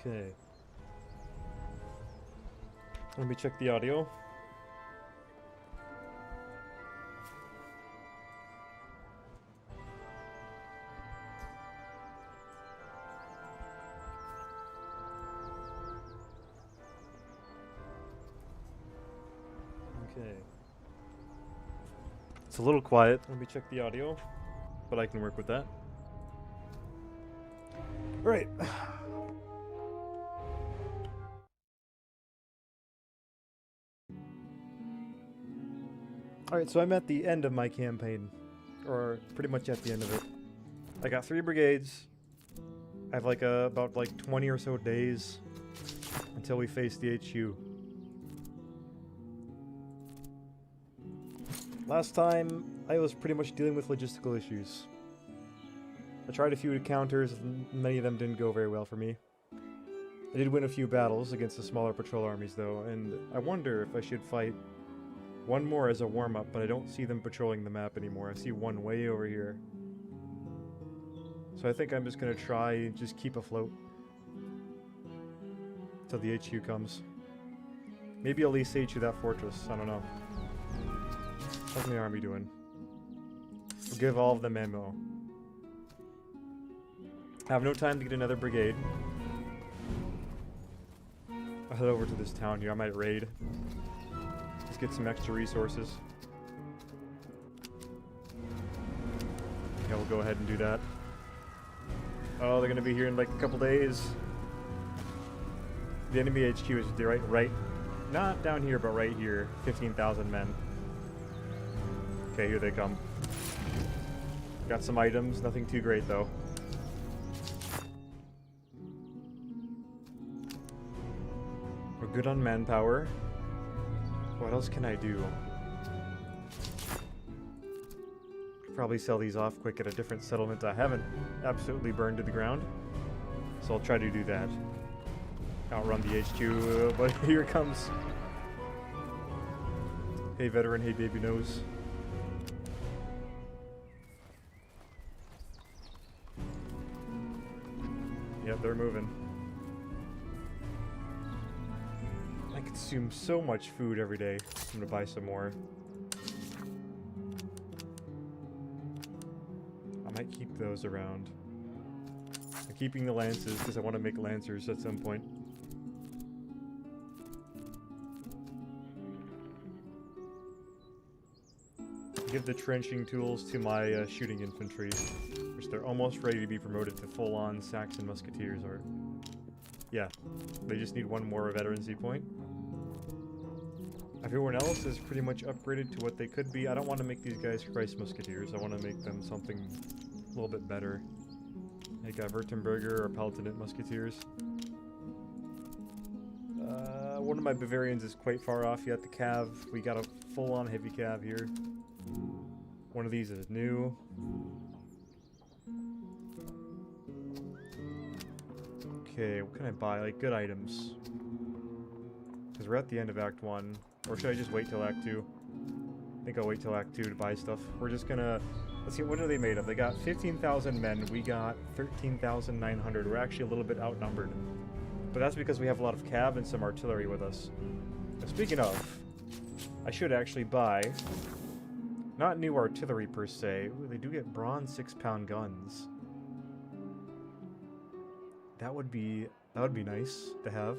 Okay. Let me check the audio. Okay. It's a little quiet. Let me check the audio, but I can work with that. All right. Alright, so I'm at the end of my campaign. Or pretty much at the end of it. I got 3 brigades. I have about 20 or so days until we face the HU. Last time, I was pretty much dealing with logistical issues. I tried a few encounters, and many of them didn't go very well for me. I did win a few battles against the smaller patrol armies though, and I wonder if I should fight one more as a warm-up, but I don't see them patrolling the map anymore. I see one way over here. So I think I'm just gonna try and just keep afloat till the HU comes. Maybe I'll lease HU that fortress, I don't know. How's my army doing? We'll give all of them ammo. I have no time to get another brigade. I'll head over to this town here, I might raid. Let's get some extra resources. Yeah, we'll go ahead and do that. Oh, they're gonna be here in like a couple days. The enemy HQ is right, not down here, but right here. 15,000 men. Okay, here they come. Got some items, nothing too great though. We're good on manpower. What else can I do? Probably sell these off quick at a different settlement I haven't absolutely burned to the ground. So I'll try to do that. Outrun the HQ, but here it comes. Hey veteran, hey baby nose. Yep, they're moving. I consume so much food every day. I'm gonna buy some more. I might keep those around. I'm keeping the lances because I want to make lancers at some point. Give the trenching tools to my shooting infantry, which they're almost ready to be promoted to full-on Saxon musketeers. Or, yeah, they just need one more veterancy point. Everyone else is pretty much upgraded to what they could be. I don't want to make these guys Christ musketeers. I want to make them something a little bit better, like a Württemberger or Palatinate musketeers. One of my Bavarians is quite far off yet. The cav, we got a full-on heavy cav here. One of these is new. Okay, what can I buy? Like, good items. Because we're at the end of Act 1. Or should I just wait till Act 2? I think I'll wait till Act 2 to buy stuff. We're just gonna... Let's see, what are they made of? They got 15,000 men. We got 13,900. We're actually a little bit outnumbered. But that's because we have a lot of cav and some artillery with us. Now, speaking of, I should actually buy... Not new artillery per se. Ooh, they do get bronze 6-pound guns. That would be nice to have.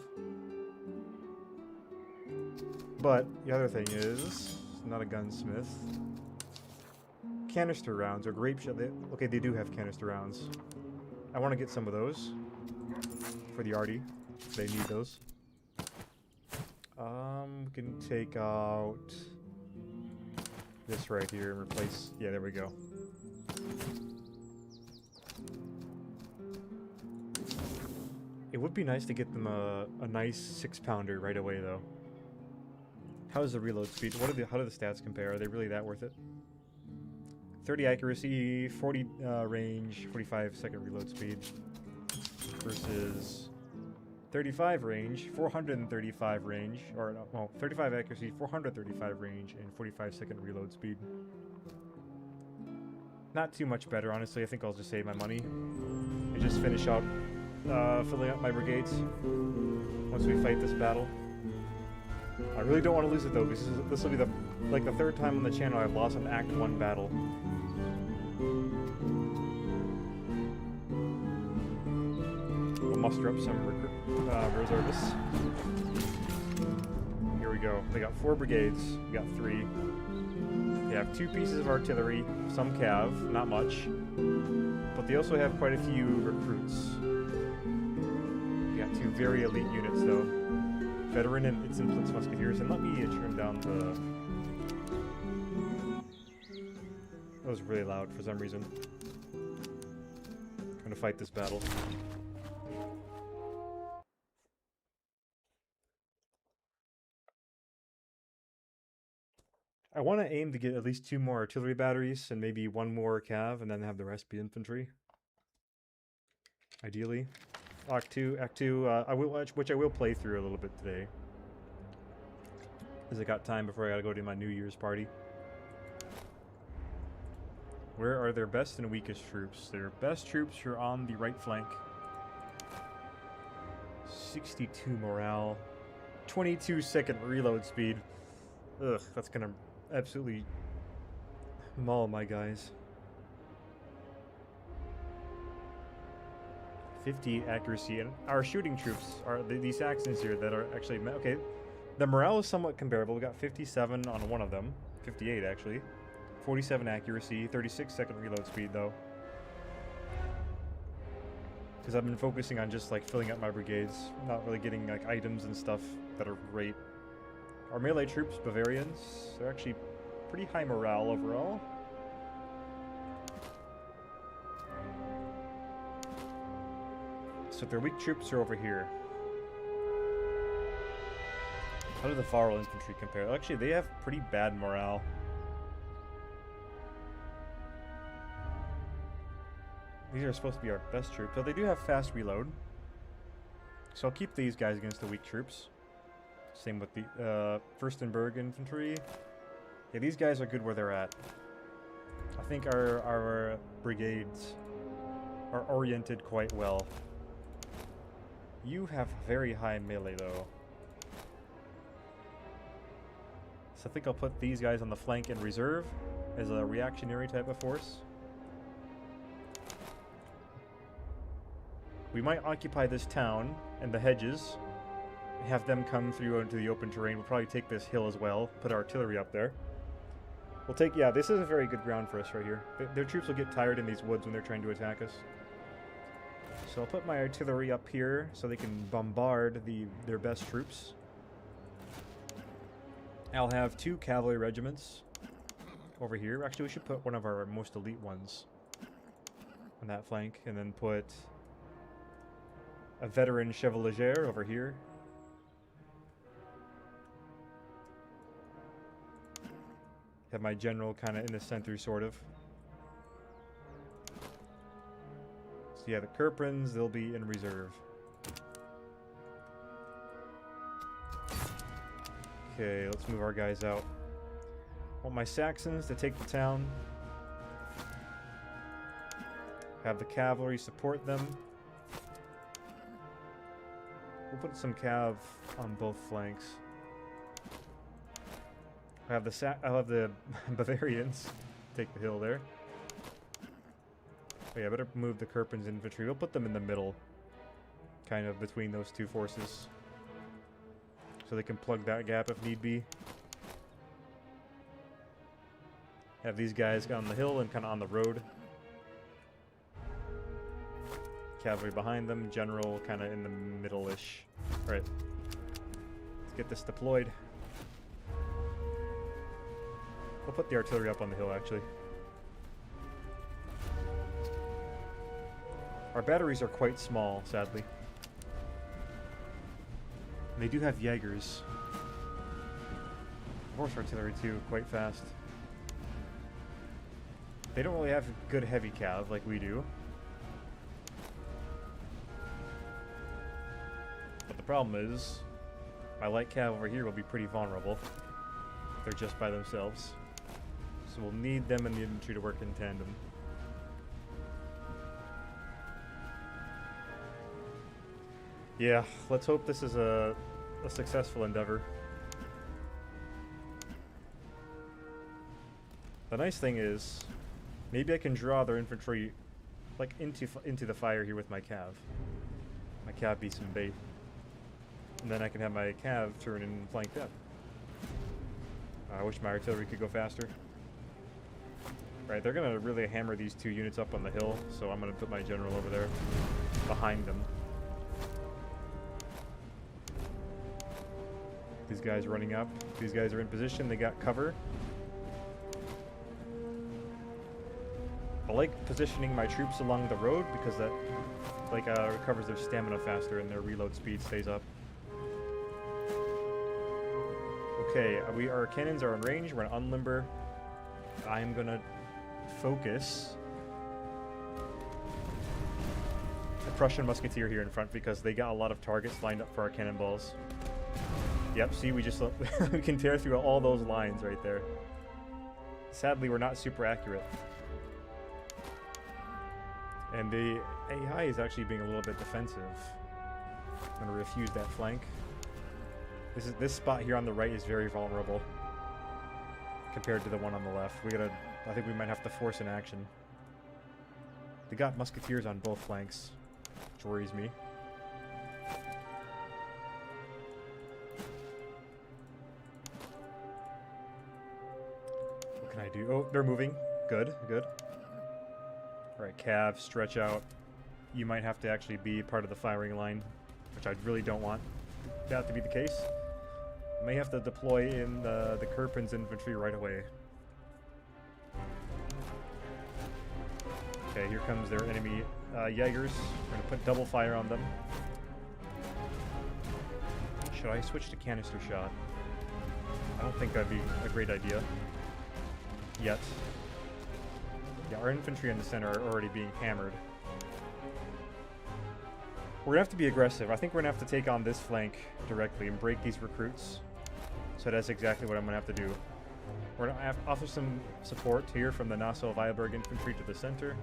But the other thing is, not a gunsmith. Canister rounds or grape shot. Okay, they do have canister rounds. I want to get some of those for the arty. They need those. We can take out this right here and replace. Yeah, there we go. It would be nice to get them a nice 6-pounder right away, though. How's the reload speed? How do the stats compare? Are they really that worth it? 30 accuracy, 40 range, 45-second reload speed versus 35 range, 435 range, or no, 35 accuracy, 435 range, and 45-second reload speed. Not too much better, honestly. I think I'll just save my money and just finish out filling up my brigades once we fight this battle. I really don't want to lose it though, because this will be the third time on the channel I've lost an Act 1 battle. We'll muster up some reservists. Here we go. They got 4 brigades. We got 3. They have 2 pieces of artillery, some cav, not much. But they also have quite a few recruits. We got 2 very elite units though. Veteran and Infant's Musketeers. And let me trim down the... That was really loud for some reason. I'm gonna fight this battle. I want to aim to get at least 2 more artillery batteries and maybe 1 more cav, and then have the rest be infantry. Ideally. Act 2, which I will play through a little bit today. Because I got time before I gotta go to my New Year's party. Where are their best and weakest troops? Their best troops are on the right flank. 62 morale. 22-second reload speed. Ugh, that's gonna absolutely maul my guys. 50 accuracy, and our shooting troops are these Saxons here that are actually okay. The morale is somewhat comparable. We got 57 on one of them, 58 actually, 47 accuracy, 36-second reload speed though. Because I've been focusing on just like filling up my brigades, not really getting like items and stuff that are great. Our melee troops, Bavarians, they're actually pretty high morale overall. So their weak troops are over here. How do the Varl infantry compare? Actually, they have pretty bad morale. These are supposed to be our best troops, but they do have fast reload. So I'll keep these guys against the weak troops. Same with the Furstenberg infantry. Yeah, these guys are good where they're at. I think our brigades are oriented quite well. You have very high melee though. So I think I'll put these guys on the flank in reserve as a reactionary type of force. We might occupy this town and the hedges, have them come through into the open terrain. We'll probably take this hill as well, put artillery up there. We'll take, yeah, this is a very good ground for us right here. Their troops will get tired in these woods when they're trying to attack us. So I'll put my artillery up here so they can bombard their best troops. I'll have 2 cavalry regiments over here. Actually, we should put one of our most elite ones on that flank, and then put a veteran chevalier over here. Have my general kind of in the center, sort of. So yeah, the Kerprins, they'll be in reserve. Okay, let's move our guys out. Want my Saxons to take the town. Have the cavalry support them. We'll put some cav on both flanks. I'll have the Bavarians take the hill there. Oh yeah, I better move the Kerpins infantry. We'll put them in the middle, kind of between those 2 forces, so they can plug that gap if need be. Have these guys on the hill and kind of on the road. Cavalry behind them, general kind of in the middle-ish. All right, let's get this deployed. We'll put the artillery up on the hill, actually. Our batteries are quite small, sadly. And they do have Jaegers. Horse artillery, too, quite fast. They don't really have good heavy cav like we do. But the problem is, my light cav over here will be pretty vulnerable. They're just by themselves. So we'll need them and the infantry to work in tandem. Yeah, let's hope this is a successful endeavor. The nice thing is, maybe I can draw their infantry, like, into the fire here with my cav. My cav be some bait. And then I can have my cav turn and flank them. I wish my artillery could go faster. Right, they're gonna really hammer these two units up on the hill, so I'm gonna put my general over there behind them. These guys running up. These guys are in position. They got cover. I like positioning my troops along the road because that recovers their stamina faster and their reload speed stays up. Okay, our cannons are in range. We're gonna unlimber. I'm gonna focus the Prussian musketeer here in front because they got a lot of targets lined up for our cannonballs. Yep, see, we can tear through all those lines right there. Sadly, we're not super accurate. And the AI is actually being a little bit defensive. I'm gonna refuse that flank. This spot here on the right is very vulnerable compared to the one on the left. I think we might have to force an action. They got musketeers on both flanks, which worries me. What can I do? Oh, they're moving. Good, good. Alright, cav, stretch out. You might have to actually be part of the firing line, which I really don't want that to be the case. I may have to deploy in the Kirpin's infantry right away. Okay, here comes their enemy Jaegers. We're going to put double fire on them. Should I switch to canister shot? I don't think that'd be a great idea. Yet. Yeah, our infantry in the center are already being hammered. We're going to have to be aggressive. I think we're going to have to take on this flank directly and break these recruits. So that's exactly what I'm going to have to do. We're going to offer some support here from the Nassau-Weilburg infantry to the center.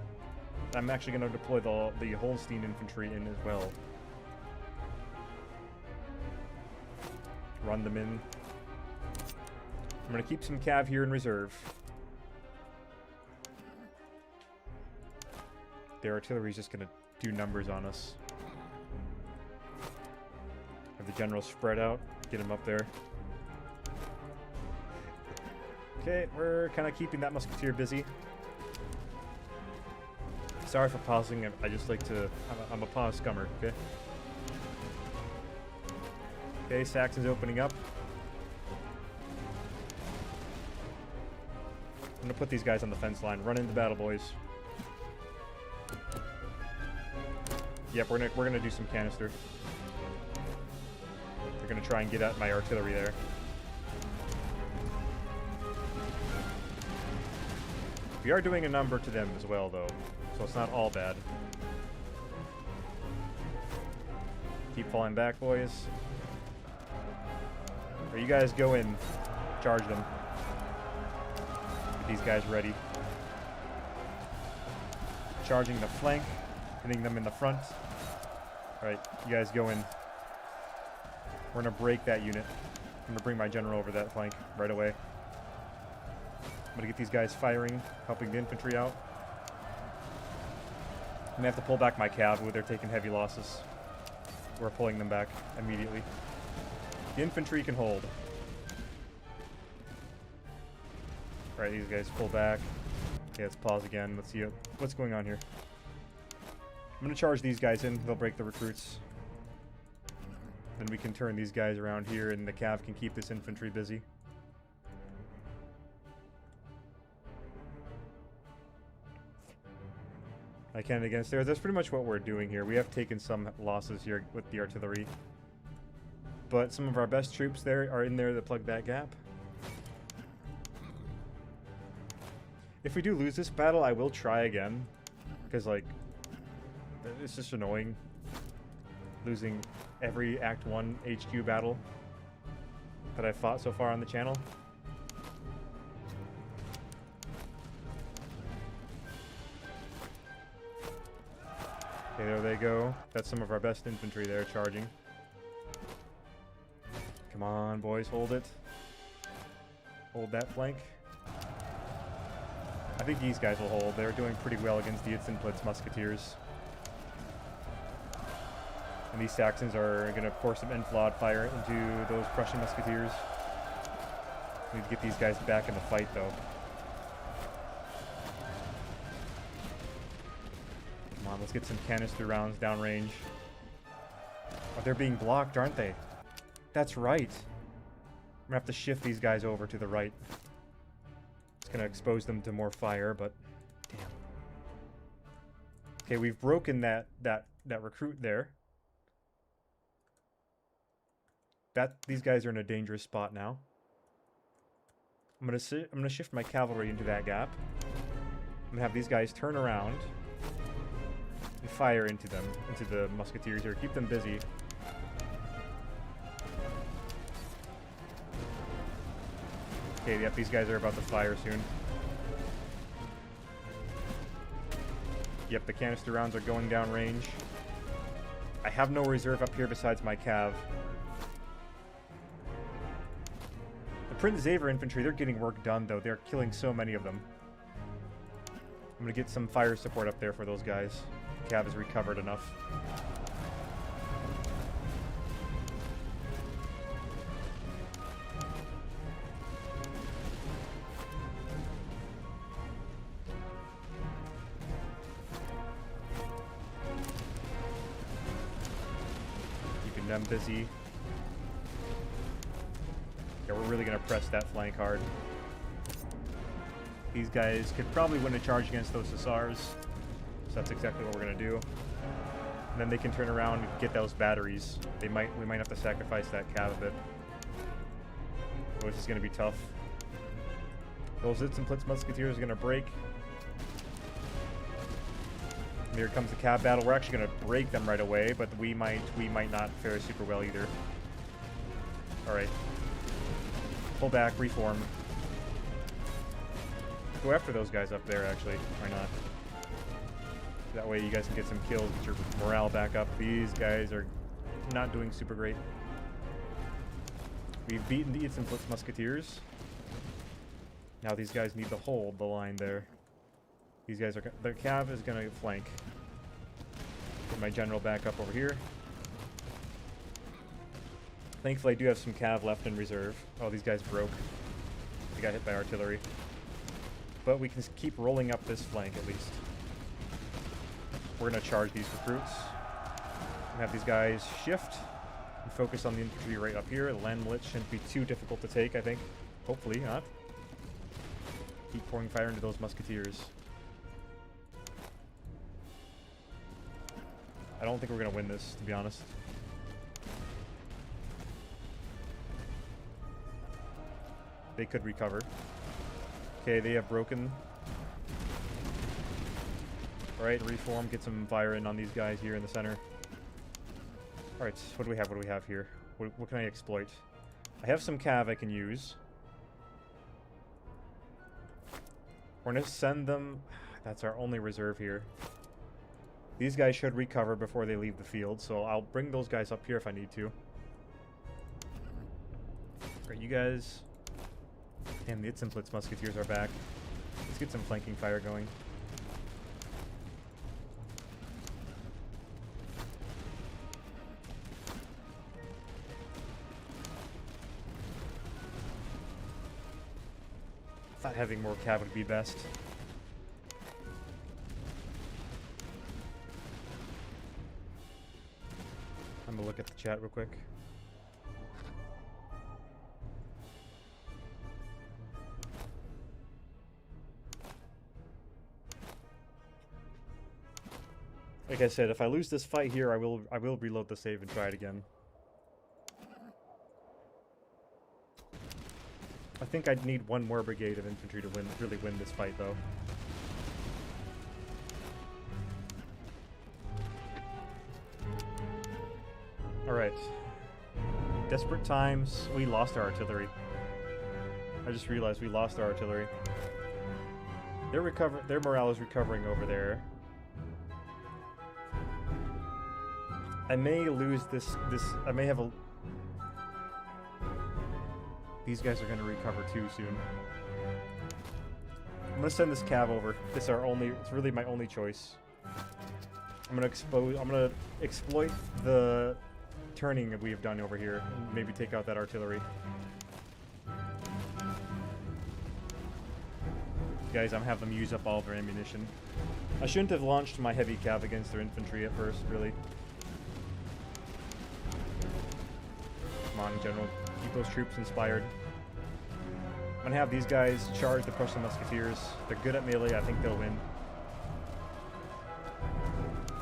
I'm actually going to deploy the Holstein infantry in as well. Run them in. I'm going to keep some cav here in reserve. Their artillery is just going to do numbers on us. Have the general spread out, get him up there. Okay, we're kind of keeping that musketeer busy. Sorry for pausing. I just like to... I'm a pause scummer, okay? Okay, Saxon's opening up. I'm gonna put these guys on the fence line. Run into battle, boys. Yep, we're gonna do some canister. They're gonna try and get at my artillery there. We are doing a number to them as well, though, so it's not all bad. Keep falling back, boys. Or you guys go in, charge them. Get these guys ready. Charging the flank, hitting them in the front. Alright, you guys go in. We're gonna break that unit. I'm gonna bring my general over that flank right away. I'm gonna get these guys firing, helping the infantry out. I'm gonna have to pull back my cav, they're taking heavy losses. We're pulling them back immediately. The infantry can hold. Alright, these guys pull back. Okay, let's pause again. Let's see what's going on here. I'm gonna charge these guys in, they'll break the recruits. Then we can turn these guys around here and the cav can keep this infantry busy. I cannon against theirs. That's pretty much what we're doing here. We have taken some losses here with the artillery. But some of our best troops there are in there to plug that gap. If we do lose this battle, I will try again. Because, like, it's just annoying. Losing every Act 1 HQ battle that I've fought so far on the channel. Okay, there they go. That's some of our best infantry there charging. Come on, boys, hold it. Hold that flank. I think these guys will hold. They're doing pretty well against the Itzenplitz musketeers. And these Saxons are going to pour some enfilade fire into those Prussian musketeers. We need to get these guys back in the fight, though. Come on, let's get some canister rounds downrange. Oh, they're being blocked, aren't they? That's right. I'm gonna have to shift these guys over to the right. It's gonna expose them to more fire, but damn. Okay, we've broken that recruit there. These guys are in a dangerous spot now. I'm gonna shift my cavalry into that gap. I'm gonna have these guys turn around and fire into them, into the musketeers here. Keep them busy. Okay, yep, these guys are about to fire soon. Yep, the canister rounds are going down range. I have no reserve up here besides my cav. The Prince Xaver infantry, they're getting work done, though. They're killing so many of them. I'm gonna get some fire support up there for those guys. Cav has recovered enough. Keeping them busy. Yeah, we're really gonna press that flank hard. These guys could probably win a charge against those Hussars. So that's exactly what we're gonna do. And then they can turn around and get those batteries. We might have to sacrifice that cav a bit. Oh, this is gonna be tough. Those Itzenplitz musketeers are gonna break. And here comes the cav battle. We're actually gonna break them right away, but we might not fare super well either. Alright. Pull back, reform. Go after those guys up there, actually. Why not? That way you guys can get some kills, get your morale back up. These guys are not doing super great. We've beaten the Itzenplitz musketeers. Now these guys need to hold the line there. These guys are... The cav is going to flank. Get my general back up over here. Thankfully I do have some cav left in reserve. Oh, these guys broke. They got hit by artillery. But we can keep rolling up this flank at least. We're going to charge these recruits. And have these guys shift and focus on the infantry right up here. The land milits shouldn't be too difficult to take, I think. Hopefully not. Keep pouring fire into those musketeers. I don't think we're going to win this, to be honest. They could recover. Okay, they have broken. Alright, reform, get some fire in on these guys here in the center. Alright, what do we have? What do we have here? What can I exploit? I have some cav I can use. We're gonna send them... That's our only reserve here. These guys should recover before they leave the field, so I'll bring those guys up here if I need to. Alright, you guys... And the Itzenplitz musketeers are back. Let's get some flanking fire going. Thought having more cav would be best. I'm gonna look at the chat real quick. Like I said, if I lose this fight here, I will reload the save and try it again. I think I'd need one more brigade of infantry to really win this fight, though. Alright. Desperate times. We lost our artillery. I just realized we lost our artillery. Their morale is recovering over there. I may lose this. I may have a. These guys are gonna recover too soon. I'm gonna send this cav over. It's really my only choice. I'm gonna exploit the turning that we have done over here and maybe take out that artillery. Guys, I'm gonna have them use up all of their ammunition. I shouldn't have launched my heavy cav against their infantry at first, really. Come on, General. Keep those troops inspired. I'm gonna have these guys charge the Prussian musketeers. They're good at melee. I think they'll win.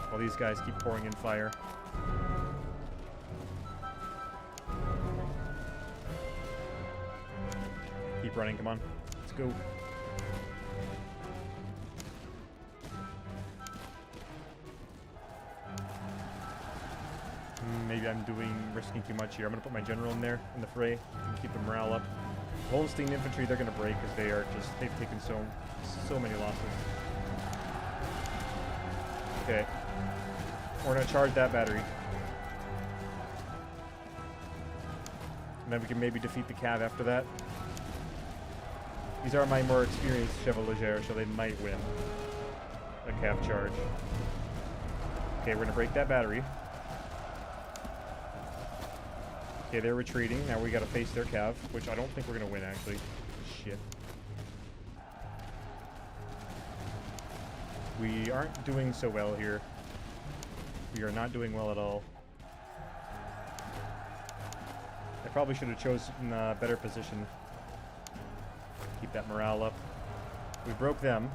While these guys keep pouring in fire. Keep running, come on. Let's go. Maybe I'm risking too much here. I'm gonna put my general in there in the fray and keep the morale up. Holstein infantry, they're gonna break because they've taken so many losses. Okay. We're gonna charge that battery. And then we can maybe defeat the cav after that. These are my more experienced chevaliers, so they might win a cav charge. Okay, we're gonna break that battery. Okay, they're retreating. Now we gotta face their cav, which I don't think we're gonna win, actually. Shit. We aren't doing so well here. We are not doing well at all. I probably should have chosen a better position. Keep that morale up. We broke them,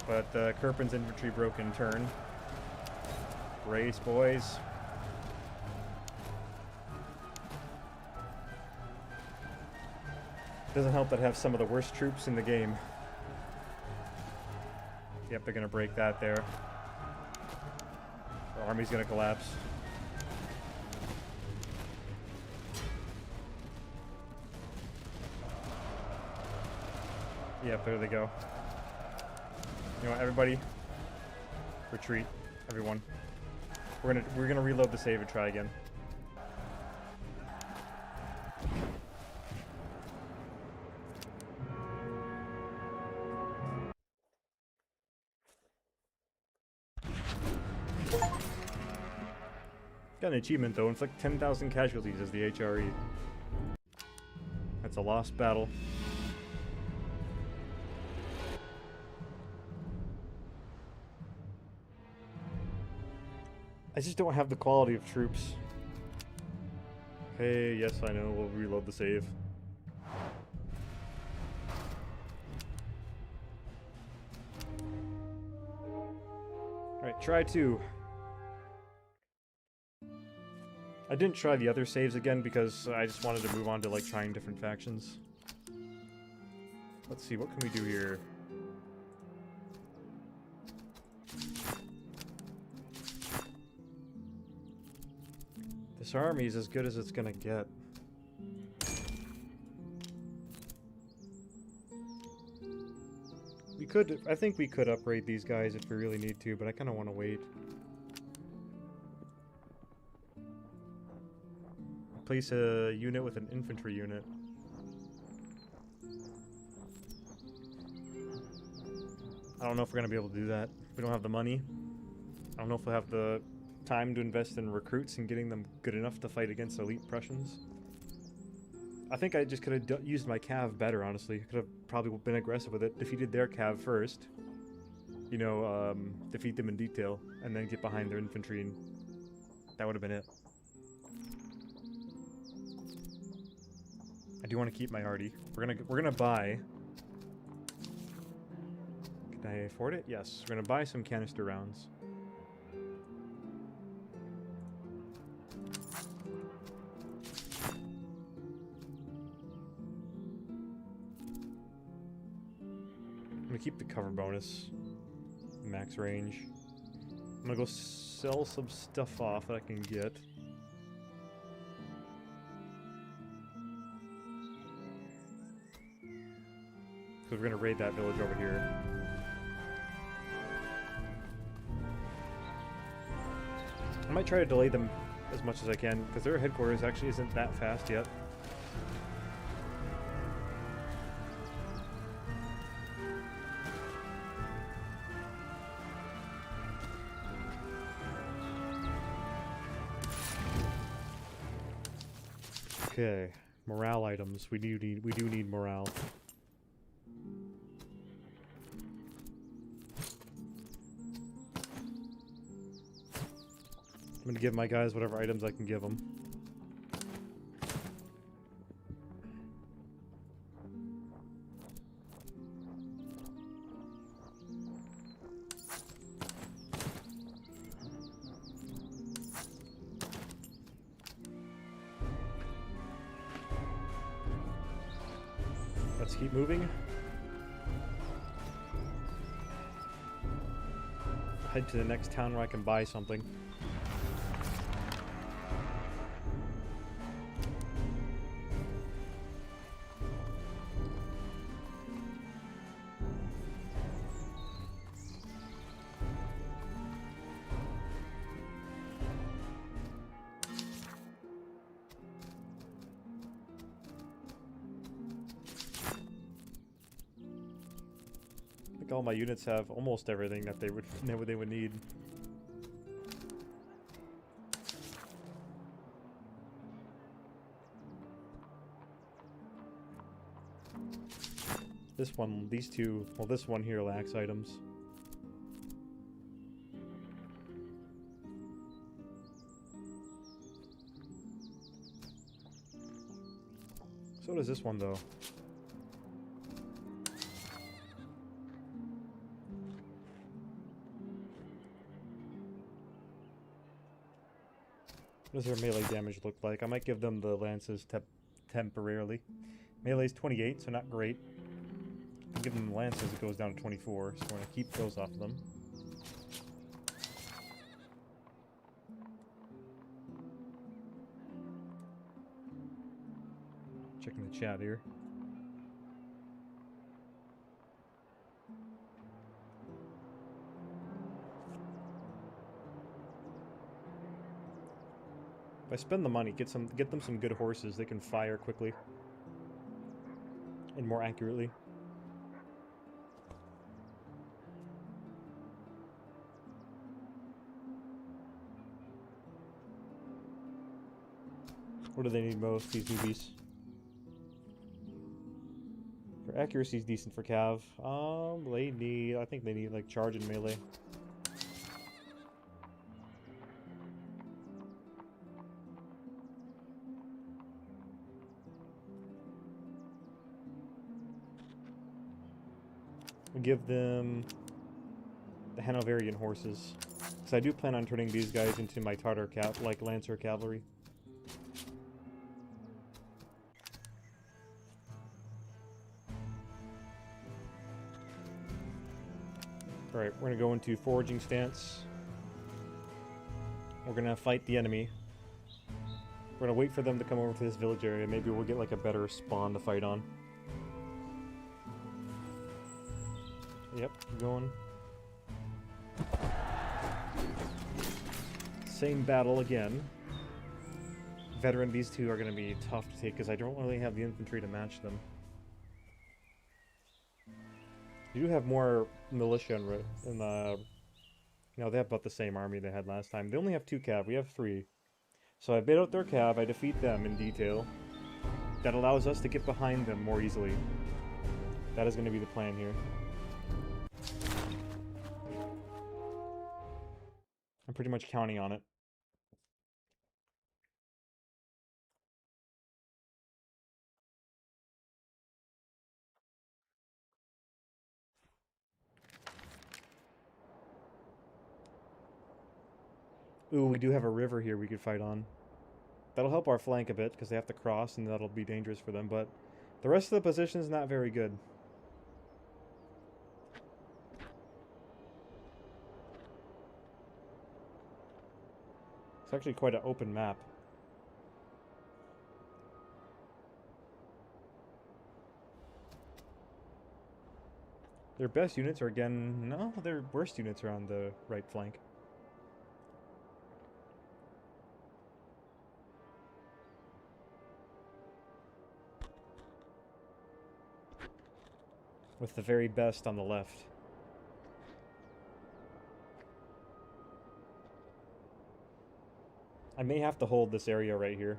but Kirpin's infantry broke in turn. Race, boys. Doesn't help that I have some of the worst troops in the game. Yep, they're gonna break that there. The army's gonna collapse. Yep, there they go. You know what, everybody? Retreat. Everyone. We're gonna reload the save and try again. Got an achievement though, inflict 10,000 casualties as the HRE. That's a lost battle. I just don't have the quality of troops. Hey, yes I know, we'll reload the save. Alright, try 2. I didn't try the other saves again because I just wanted to move on to like trying different factions. Let's see, what can we do here? This army is as good as it's gonna get. I think we could upgrade these guys if we really need to, but I kind of want to wait. Place a unit with an infantry unit. I don't know if we're gonna be able to do that. We don't have the money. I don't know if we'll have the time to invest in recruits and getting them good enough to fight against elite Prussians. I think I just could have used my cav better, honestly. Could have probably been aggressive with it, defeated their cav first. You know, defeat them in detail, and then get behind their infantry, and that would have been it. I do want to keep my arty. We're gonna buy. Can I afford it? Yes. We're gonna buy some canister rounds. I'm gonna keep the cover bonus. Max range. I'm gonna go sell some stuff off that I can get. Because we're going to raid that village over here. I'm might try to delay them as much as I can, because their headquarters actually isn't that fast yet. Okay, morale items. We do need morale. I'm gonna give my guys whatever items I can give them. Let's keep moving. Head to the next town where I can buy something. I think all my units have almost everything that they would need. This one, these two, well, this one here lacks items. So does this one, though. What does their melee damage look like? I might give them the lances temporarily. Melee's 28, so not great. I'll give them the lances, it goes down to 24, so we're going to keep those off of them. Checking the chat here. If I spend the money, get them some good horses, they can fire quickly and more accurately. What do they need most, these newbies? For accuracy is decent for Cav. I think they need like charge and melee. We'll give them the Hanoverian horses, because I do plan on turning these guys into my Tartar Lancer cavalry. Alright, we're going to go into foraging stance. We're going to fight the enemy. We're going to wait for them to come over to this village area. Maybe we'll get like a better spawn to fight on. Yep, keep going. Same battle again. Veteran, these two are going to be tough to take because I don't really have the infantry to match them. You do have more militia in the... You know, they have about the same army they had last time. They only have 2 cav, we have 3. So I bait out their cav, I defeat them in detail. That allows us to get behind them more easily. That is going to be the plan here. I'm pretty much counting on it. Ooh, we do have a river here we could fight on. That'll help our flank a bit, because they have to cross, and that'll be dangerous for them, but the rest of the position is not very good. It's actually quite an open map. Their best units are again... No, their worst units are on the right flank. with the very best on the left. I may have to hold this area right here.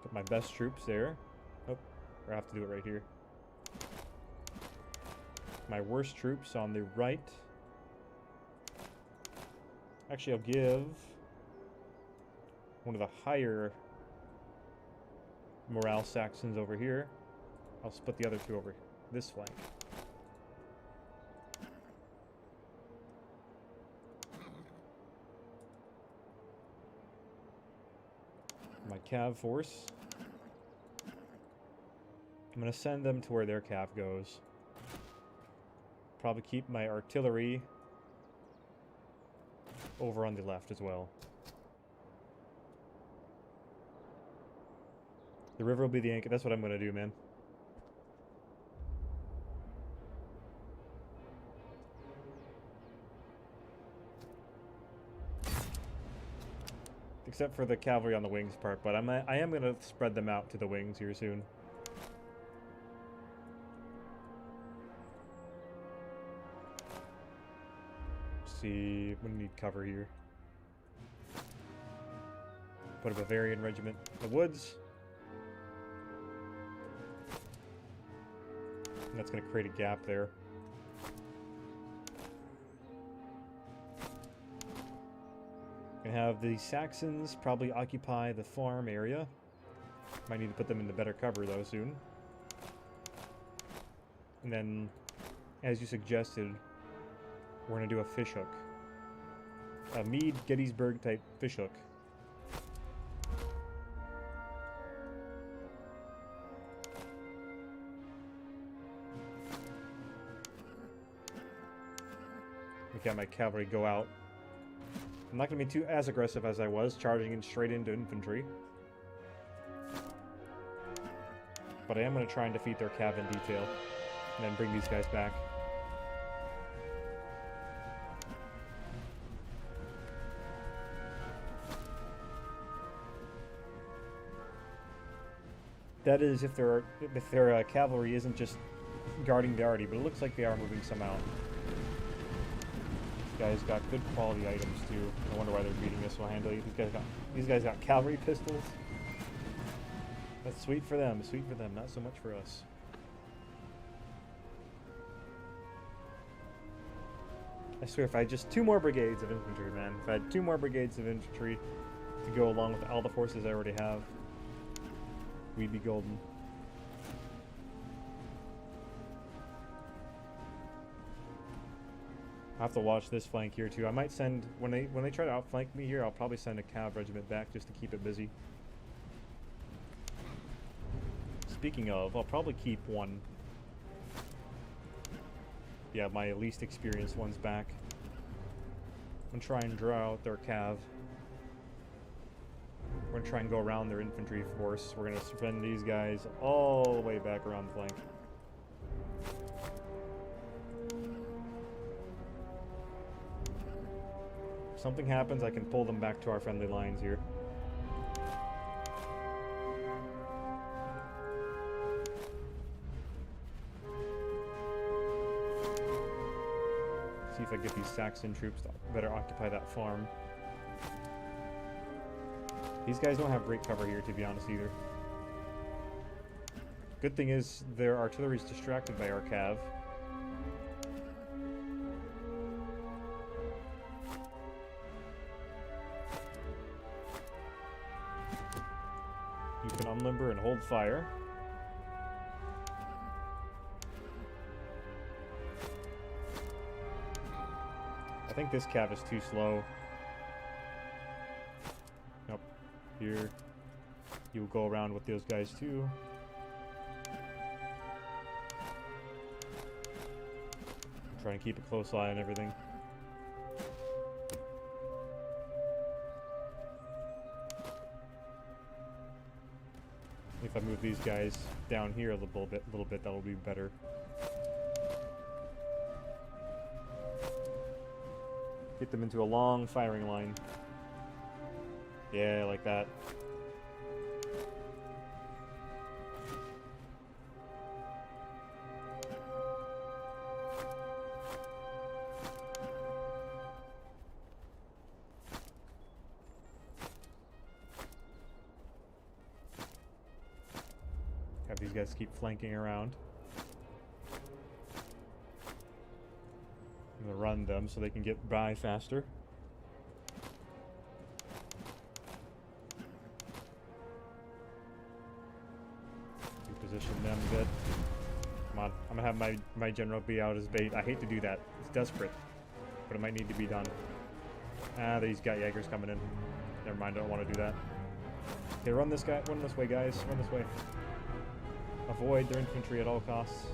Put my best troops there. Oh, I have to do it right here. My worst troops on the right. Actually, I'll give one of the higher morale Saxons over here. I'll split the other two over this flank. My cav force. I'm going to send them to where their cav goes. Probably keep my artillery over on the left as well. The river will be the anchor. That's what I'm going to do, man. Except for the cavalry on the wings part, but I am going to spread them out to the wings here soon. See, we need cover here. Put a Bavarian regiment in the woods. And that's going to create a gap there. Gonna have the Saxons probably occupy the farm area. Might need to put them into better cover though soon. And then, as you suggested, we're going to do a fishhook. A Meade Gettysburg type fishhook. We got my cavalry go out. I'm not going to be too as aggressive as I was, charging in straight into infantry. But I am going to try and defeat their cav in detail, and then bring these guys back. That is if their cavalry isn't just guarding the arty, but it looks like they are moving some out. These guys got good quality items too. I wonder why they're beating us so handily. These guys got cavalry pistols. That's sweet for them. Sweet for them. Not so much for us. I swear, if I had just 2 more brigades of infantry, man. If I had 2 more brigades of infantry to go along with all the forces I already have, we'd be golden. I have to watch this flank here too. I might send when they try to outflank me here. I'll probably send a cav regiment back just to keep it busy. Speaking of, I'll probably keep one. Yeah, my least experienced one's back. I'm gonna try and draw out their cav. We're gonna try and go around their infantry force. We're gonna send these guys all the way back around the flank. If something happens, I can pull them back to our friendly lines here. See if I get these Saxon troops to better occupy that farm. These guys don't have great cover here, to be honest, either. Good thing is their artillery's distracted by our cav. You can unlimber and hold fire. I think this cav is too slow. Nope. Here. You'll go around with those guys too. Try and keep a close eye on everything. If I move these guys down here a little bit, that'll be better. Get them into a long firing line. Yeah, like that. Have these guys keep flanking around. I'm gonna run them so they can get by faster. Reposition them a bit. Come on, I'm gonna have my general be out as bait. I hate to do that. It's desperate, but it might need to be done. Ah, these got Jaegers coming in. Never mind, I don't want to do that. Okay, run this way, guys. Run this way. Avoid their infantry at all costs.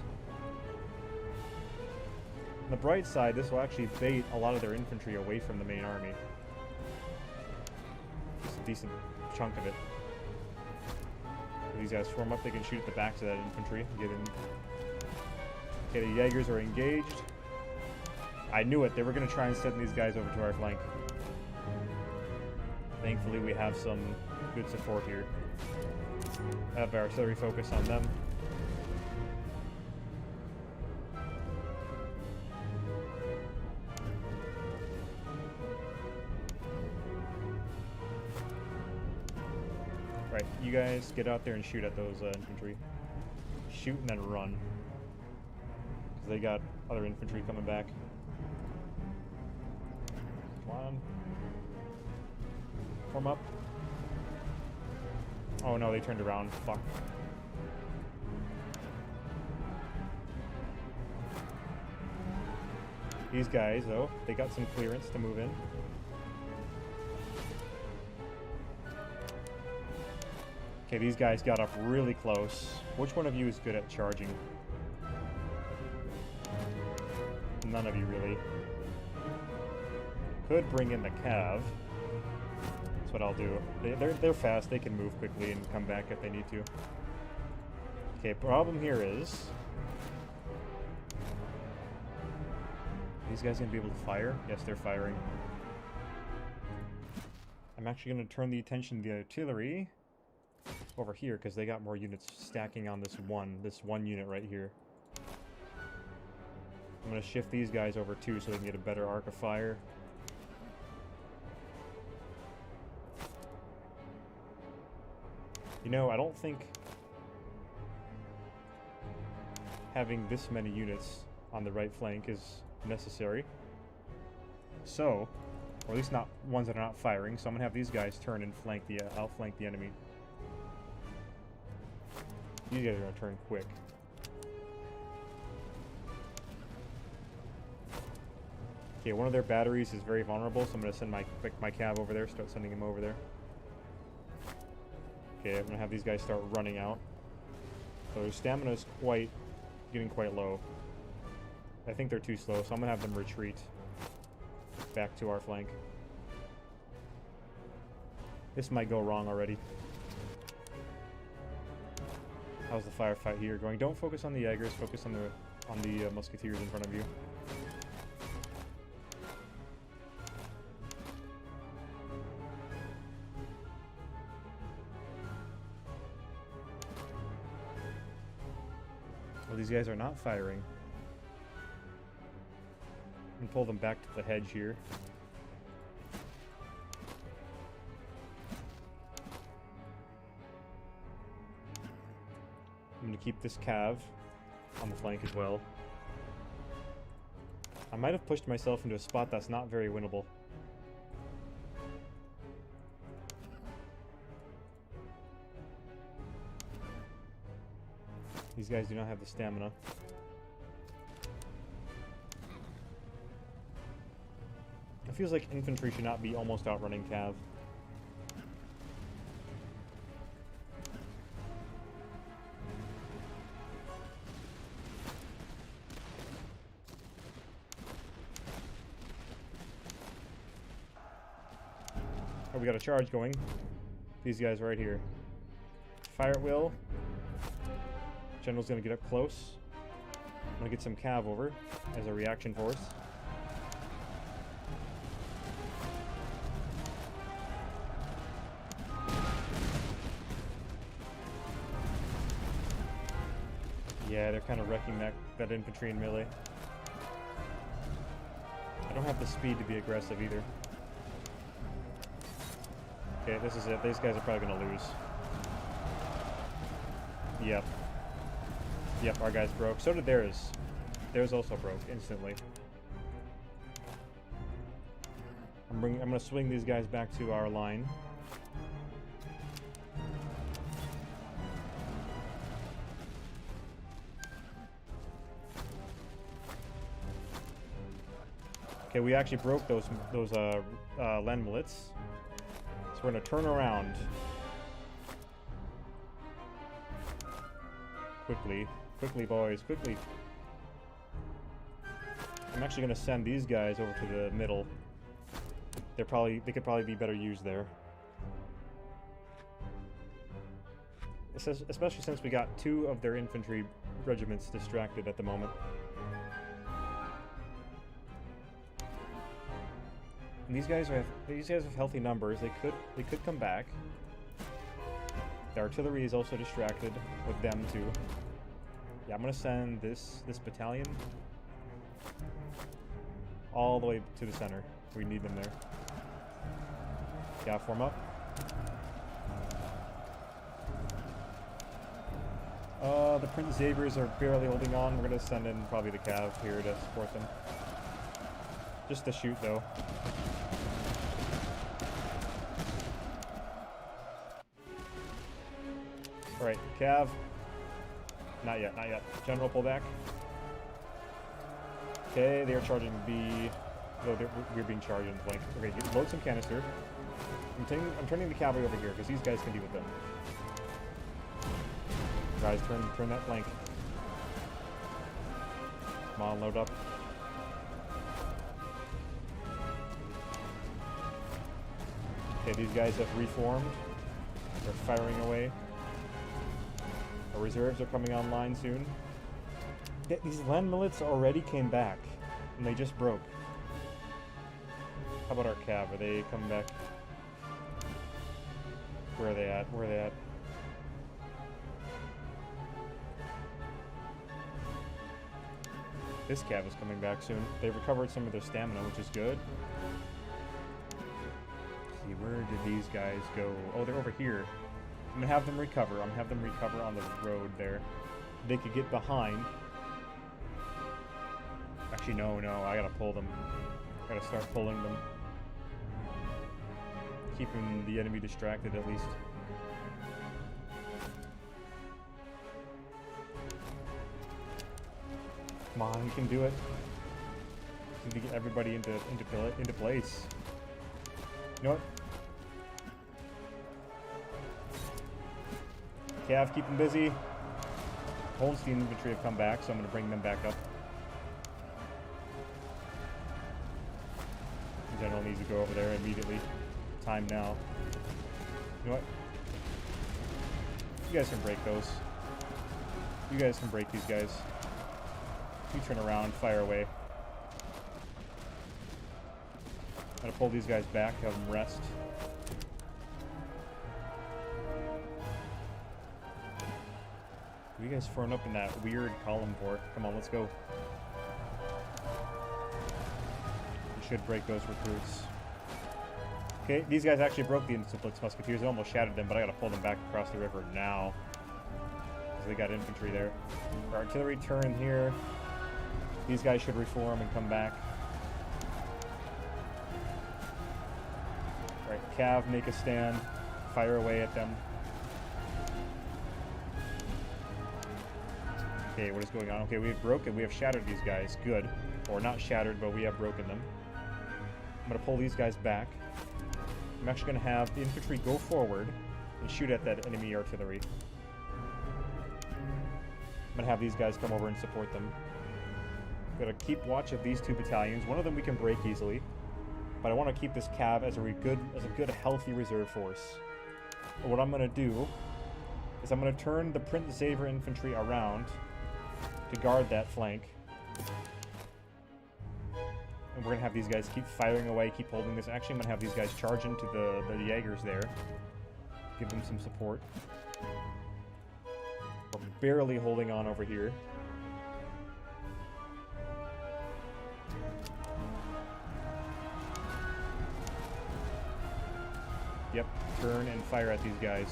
On the bright side, this will actually bait a lot of their infantry away from the main army. Just a decent chunk of it. If these guys form up, they can shoot at the backs of that infantry. Get in. Okay, the Jaegers are engaged. I knew it. They were going to try and send these guys over to our flank. Thankfully, we have some good support here. Have our artillery focus on them. Right, you guys get out there and shoot at those infantry. Shoot and then run. Because they got other infantry coming back. Come on. Form up. Oh no, they turned around. Fuck. These guys, though, they got some clearance to move in. Okay, these guys got up really close. Which one of you is good at charging? None of you, really. Could bring in the cav. That's what I'll do. They're fast. They can move quickly and come back if they need to. Okay, problem here is... these guys gonna be able to fire? Yes, they're firing. I'm actually gonna turn the attention to the artillery over here because they got more units stacking on this one unit right here. I'm gonna shift these guys over too so they can get a better arc of fire. You know, I don't think having this many units on the right flank is necessary. So, or at least not ones that are not firing, so I'm gonna have these guys turn and flank the outflank the enemy. These guys are gonna turn quick. Okay, one of their batteries is very vulnerable, so I'm gonna send my cav over there, start sending him over there. Okay, I'm gonna have these guys start running out. So their stamina is getting quite low. I think they're too slow, so I'm gonna have them retreat back to our flank. This might go wrong already. How's the firefight here going? Don't focus on the Jaegers, focus on the musketeers in front of you. Well, these guys are not firing. And pull them back to the hedge here. I'm going to keep this cav on the flank as well. I might have pushed myself into a spot that's not very winnable. These guys do not have the stamina. It feels like infantry should not be almost outrunning cav. Oh, we got a charge going. These guys right here. Fire at will. General's gonna get up close. I'm gonna get some cav over as a reaction force. Yeah, they're kind of wrecking that infantry in melee. I don't have the speed to be aggressive either. Okay, this is it. These guys are probably gonna lose. Yep. Yep, our guys broke. So did theirs. Theirs also broke instantly. I'm gonna swing these guys back to our line. Okay, we actually broke those land millets. So we're gonna turn around quickly, boys, quickly. I'm actually gonna send these guys over to the middle. They could probably be better used there. Especially since we got 2 of their infantry regiments distracted at the moment. And these guys have healthy numbers. They could come back. The artillery is also distracted with them too. Yeah, I'm gonna send this battalion all the way to the center. We need them there. Yeah, form up. The Prince Xaviers are barely holding on. We're gonna send in probably the cav here to support them. Just to shoot though. Alright, cav. Not yet, not yet. General, pull back. Okay, they are charging B. Oh, we're being charged in flank. Okay, load some canister. I'm turning the cavalry over here, because these guys can deal with them. Guys, turn that flank. Come on, load up. Okay, these guys have reformed. They're firing away. Our reserves are coming online soon. These land millets already came back, and they just broke. How about our cav? Are they coming back? Where are they at? Where are they at? This cav is coming back soon. They've recovered some of their stamina, which is good. Let's see, where did these guys go? Oh, they're over here. I'm gonna have them recover. I'm gonna have them recover on the road there. They could get behind. Actually, no, I gotta pull them. I gotta start pulling them. Keeping the enemy distracted at least. Come on, we can do it. We need to get everybody into place. You know what? Cav, keep them busy. Holstein infantry have come back, so I'm going to bring them back up. The general needs to go over there immediately. Time now. You know what? You guys can break those. You guys can break these guys. You turn around, fire away. I'm going to pull these guys back, have them rest. You guys thrown up in that weird column fort. Come on, let's go. We should break those recruits. Okay, these guys actually broke the Influx Musketeers. They almost shattered them, but I gotta pull them back across the river now. Because they got infantry there. Our artillery turn here. These guys should reform and come back. Alright, cav, make a stand. Fire away at them. Okay, what is going on? Okay, we have shattered these guys. Good. Or not shattered, but we have broken them. I'm gonna pull these guys back. I'm actually gonna have the infantry go forward and shoot at that enemy artillery. I'm gonna have these guys come over and support them. Gotta keep watch of these 2 battalions. One of them we can break easily, but I want to keep this cav as a good, healthy reserve force. But what I'm gonna do is I'm going to turn the Prince Xavier infantry around to guard that flank. And we're going to have these guys keep firing away, keep holding this. Actually, I'm going to have these guys charge into the Jaegers there. Give them some support. We're barely holding on over here. Yep, turn and fire at these guys.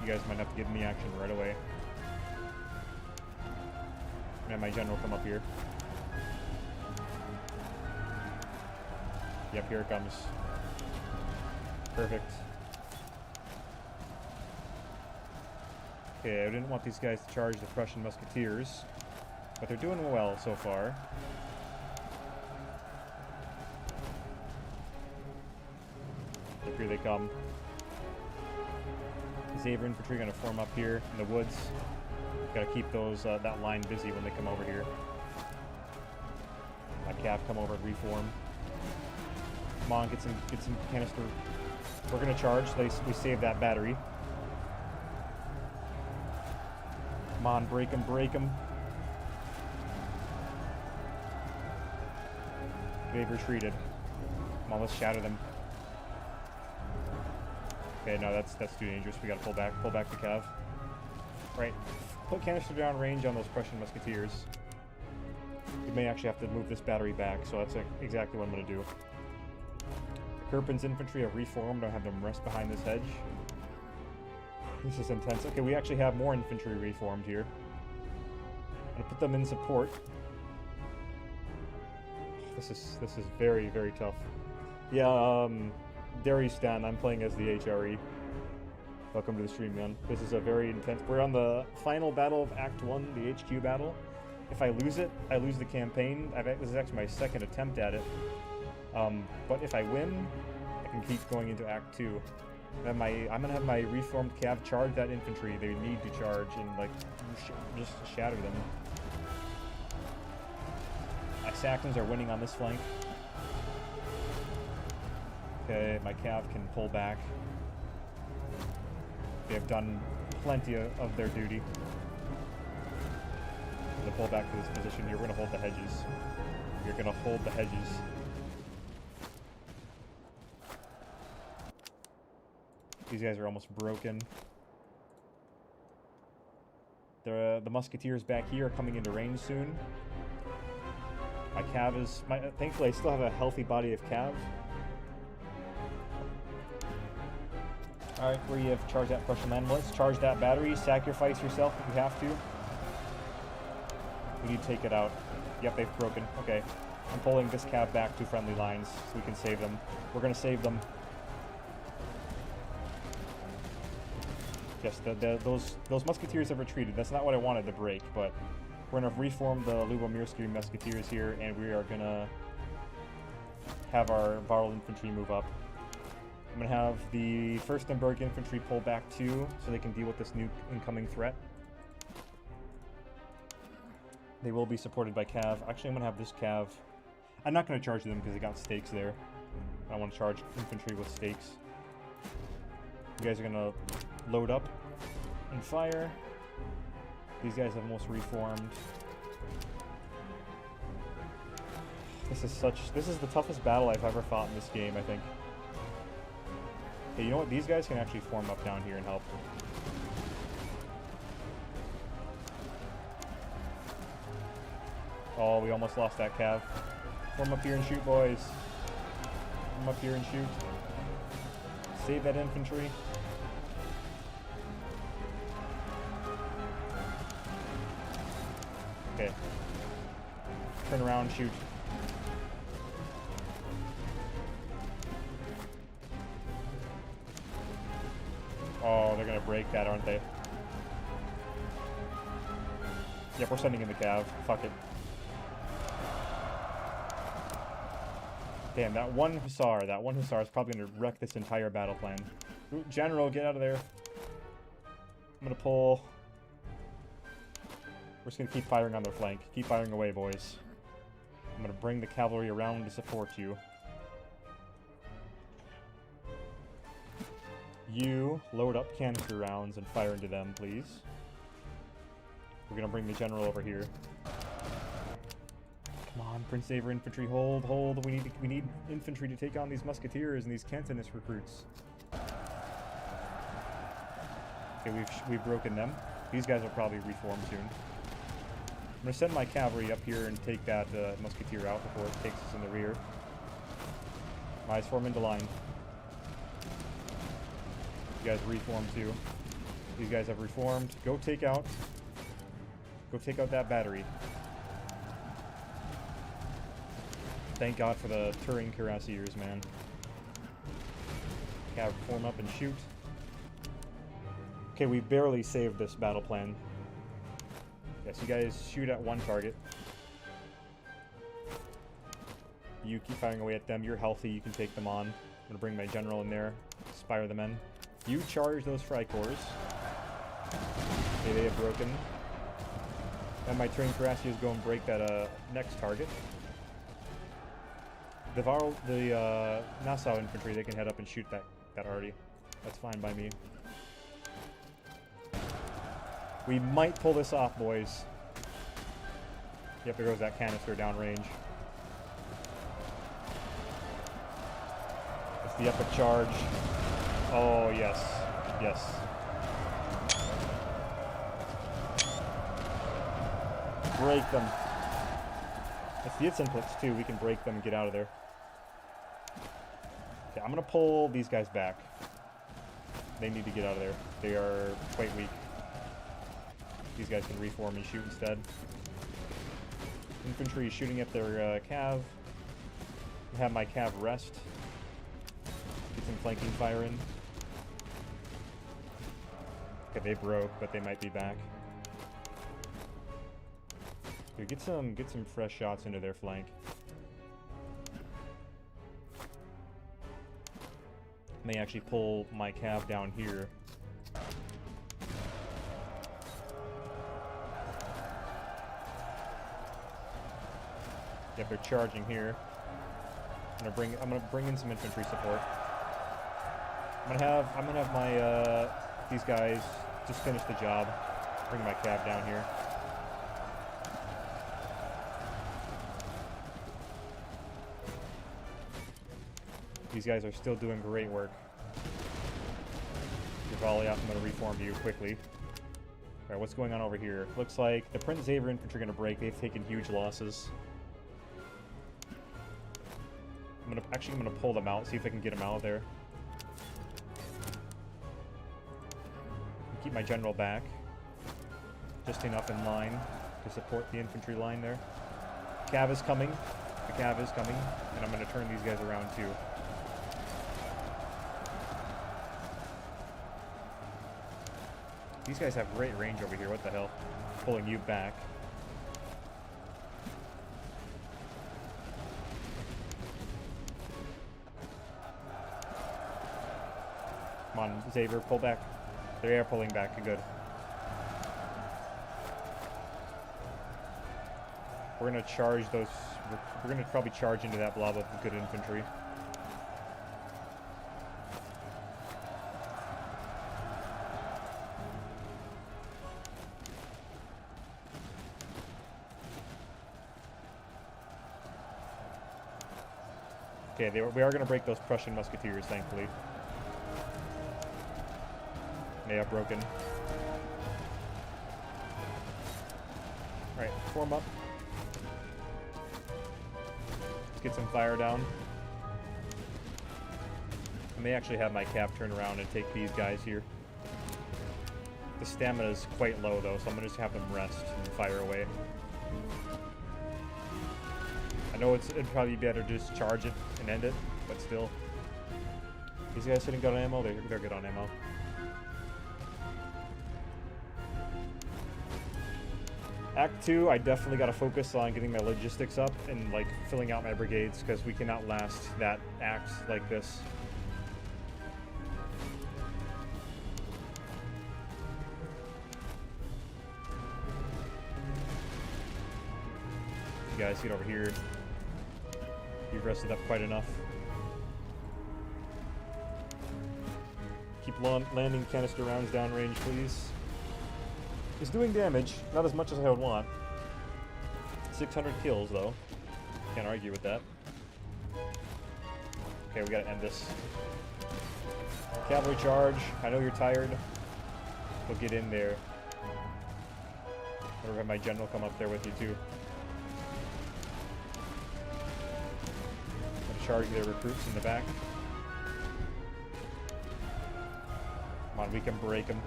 You guys might have to give me action right away. And my general come up here. Yep, here it comes. Perfect. Okay, I didn't want these guys to charge the Prussian musketeers, but they're doing well so far. Yep, here they come. Xavier infantry gonna form up here in the woods. Gotta keep those that line busy when they come over here. My cav come over and reform. Come on, get some canister. We're gonna charge. We save that battery. Come on, break them, break them. They've retreated. Come on, let's shatter them. Okay, no, that's too dangerous. We gotta pull back the cav. Right, put canister down range on those Prussian musketeers. We may actually have to move this battery back, so that's exactly what I'm gonna do. The Kirpin's infantry have reformed. I'll have them rest behind this hedge. This is intense. Okay, we actually have more infantry reformed here. I'm gonna put them in support. This is very, very tough. Yeah, Darius Stan, I'm playing as the HRE. Welcome to the stream, man. This is a very intense... We're on the final battle of Act 1, the HQ battle. If I lose it, I lose the campaign. This is actually my second attempt at it. But if I win, I can keep going into Act 2. I'm gonna have my reformed cav charge that infantry. They need to charge and, like, just shatter them. My Saxons are winning on this flank. Okay, my cav can pull back. They have done plenty of their duty. I'm gonna pull back to this position here. We're gonna hold the hedges. You're gonna hold the hedges. These guys are almost broken. The musketeers back here are coming into range soon. My cav is... thankfully, I still have a healthy body of cav. Alright, where you have charged that Prussian land. Let's charge that battery. Sacrifice yourself if you have to. We need to take it out. Yep, they've broken. Okay. I'm pulling this cav back to friendly lines so we can save them. We're going to save them. Yes, those musketeers have retreated. That's not what I wanted to break, but we're going to reform the Lubomirsky musketeers here, and we are going to have our Varl infantry move up. I'm going to have the 1st Nuremberg infantry pull back too, so they can deal with this new incoming threat. They will be supported by cav. Actually, I'm going to have this cav. I'm not going to charge them because they got stakes there. I want to charge infantry with stakes. You guys are going to load up and fire. These guys have almost reformed. This is the toughest battle I've ever fought in this game, I think. Okay, you know what? These guys can actually form up down here and help. Oh, we almost lost that cav. Form up here and shoot, boys. Form up here and shoot. Save that infantry. Okay. Turn around, shoot. Oh, they're gonna break that, aren't they? Yep, we're sending in the cav. Fuck it. Damn, that one hussar is probably gonna wreck this entire battle plan. Ooh, General, get out of there. I'm gonna pull. We're just gonna keep firing on their flank. Keep firing away, boys. I'm gonna bring the cavalry around to support you. You load up canister rounds and fire into them, please. We're gonna bring the general over here. Come on, Prince Saver infantry, hold, hold. We need infantry to take on these musketeers and these Cantonist recruits. Okay, we've broken them. These guys will probably reform soon. I'm gonna send my cavalry up here and take that musketeer out before it takes us in the rear. Eyes form into line. You guys reform too. These guys have reformed. Go take out that battery. Thank God for the Turing cuirassiers, man. Cav, form up and shoot. Okay, we barely saved this battle plan. Yes, you guys shoot at one target. You keep firing away at them. You're healthy. You can take them on. I'm going to bring my general in there. Inspire the men. You charge those Freikorps. Okay, they have broken. And my Turing cuirassiers go and break that next target. The Nassau infantry, they can head up and shoot that already. That's fine by me. We might pull this off, boys. Yep, there goes that canister downrange. It's the epic charge. Oh, yes. Yes. Break them. It's the inputs, too. We can break them and get out of there. Okay, I'm going to pull these guys back. They need to get out of there. They are quite weak. These guys can reform and shoot instead. Infantry shooting at their cav. Have my cav rest. Get some flanking fire in. Okay, they broke, but they might be back. Dude, get some fresh shots into their flank. May actually pull my cav down here. Yep, they're charging here. I'm gonna bring in some infantry support. I'm gonna have my these guys just finish the job. Bring my cav down here. These guys are still doing great work. Your volley up, I'm going to reform you quickly. Alright, what's going on over here? Looks like the Prince Xavier infantry are going to break. They've taken huge losses. I'm gonna pull them out, see if I can get them out of there. Keep my general back. Just enough in line to support the infantry line there. Cav is coming. The cav is coming. And I'm going to turn these guys around too. These guys have great range over here. What the hell? Pulling you back. Come on, Xavier, pull back. They are pulling back. Good. We're going to charge those... We're going to probably charge into that blob of good infantry. Okay, we are going to break those Prussian musketeers, thankfully. They are broken. Alright, form up. Let's get some fire down. I may actually have my cav turn around and take these guys here. The stamina is quite low, though, so I'm going to just have them rest and fire away. I know it'd probably be better to just charge it and end it, but still. These guys sitting good on ammo? They're good on ammo. Act 2, I definitely got to focus on getting my logistics up and, like, filling out my brigades, because we cannot last that act like this. You guys get over here. You've rested up quite enough. Keep landing canister rounds downrange, please. It's doing damage, not as much as I would want. 600 kills, though. Can't argue with that. Okay, we gotta end this. Cavalry charge. I know you're tired. We'll get in there. I'll have my general come up there with you, too. I'm gonna charge their recruits in the back. Come on, we can break them.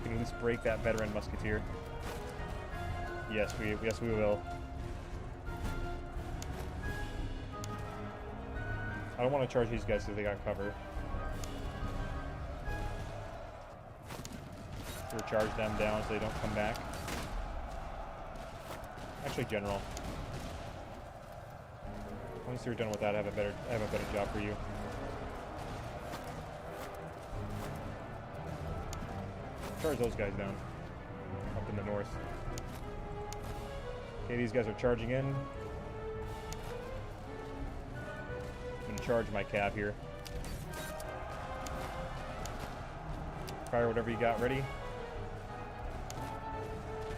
We can at least break that veteran musketeer. Yes, we will. I don't want to charge these guys because they got cover. We'll charge them down so they don't come back. Actually, General. Once you're done with that, I have a better job for you. Charge those guys down. Up in the north. Okay, these guys are charging in. I'm gonna charge my cab here. Fire whatever you got ready.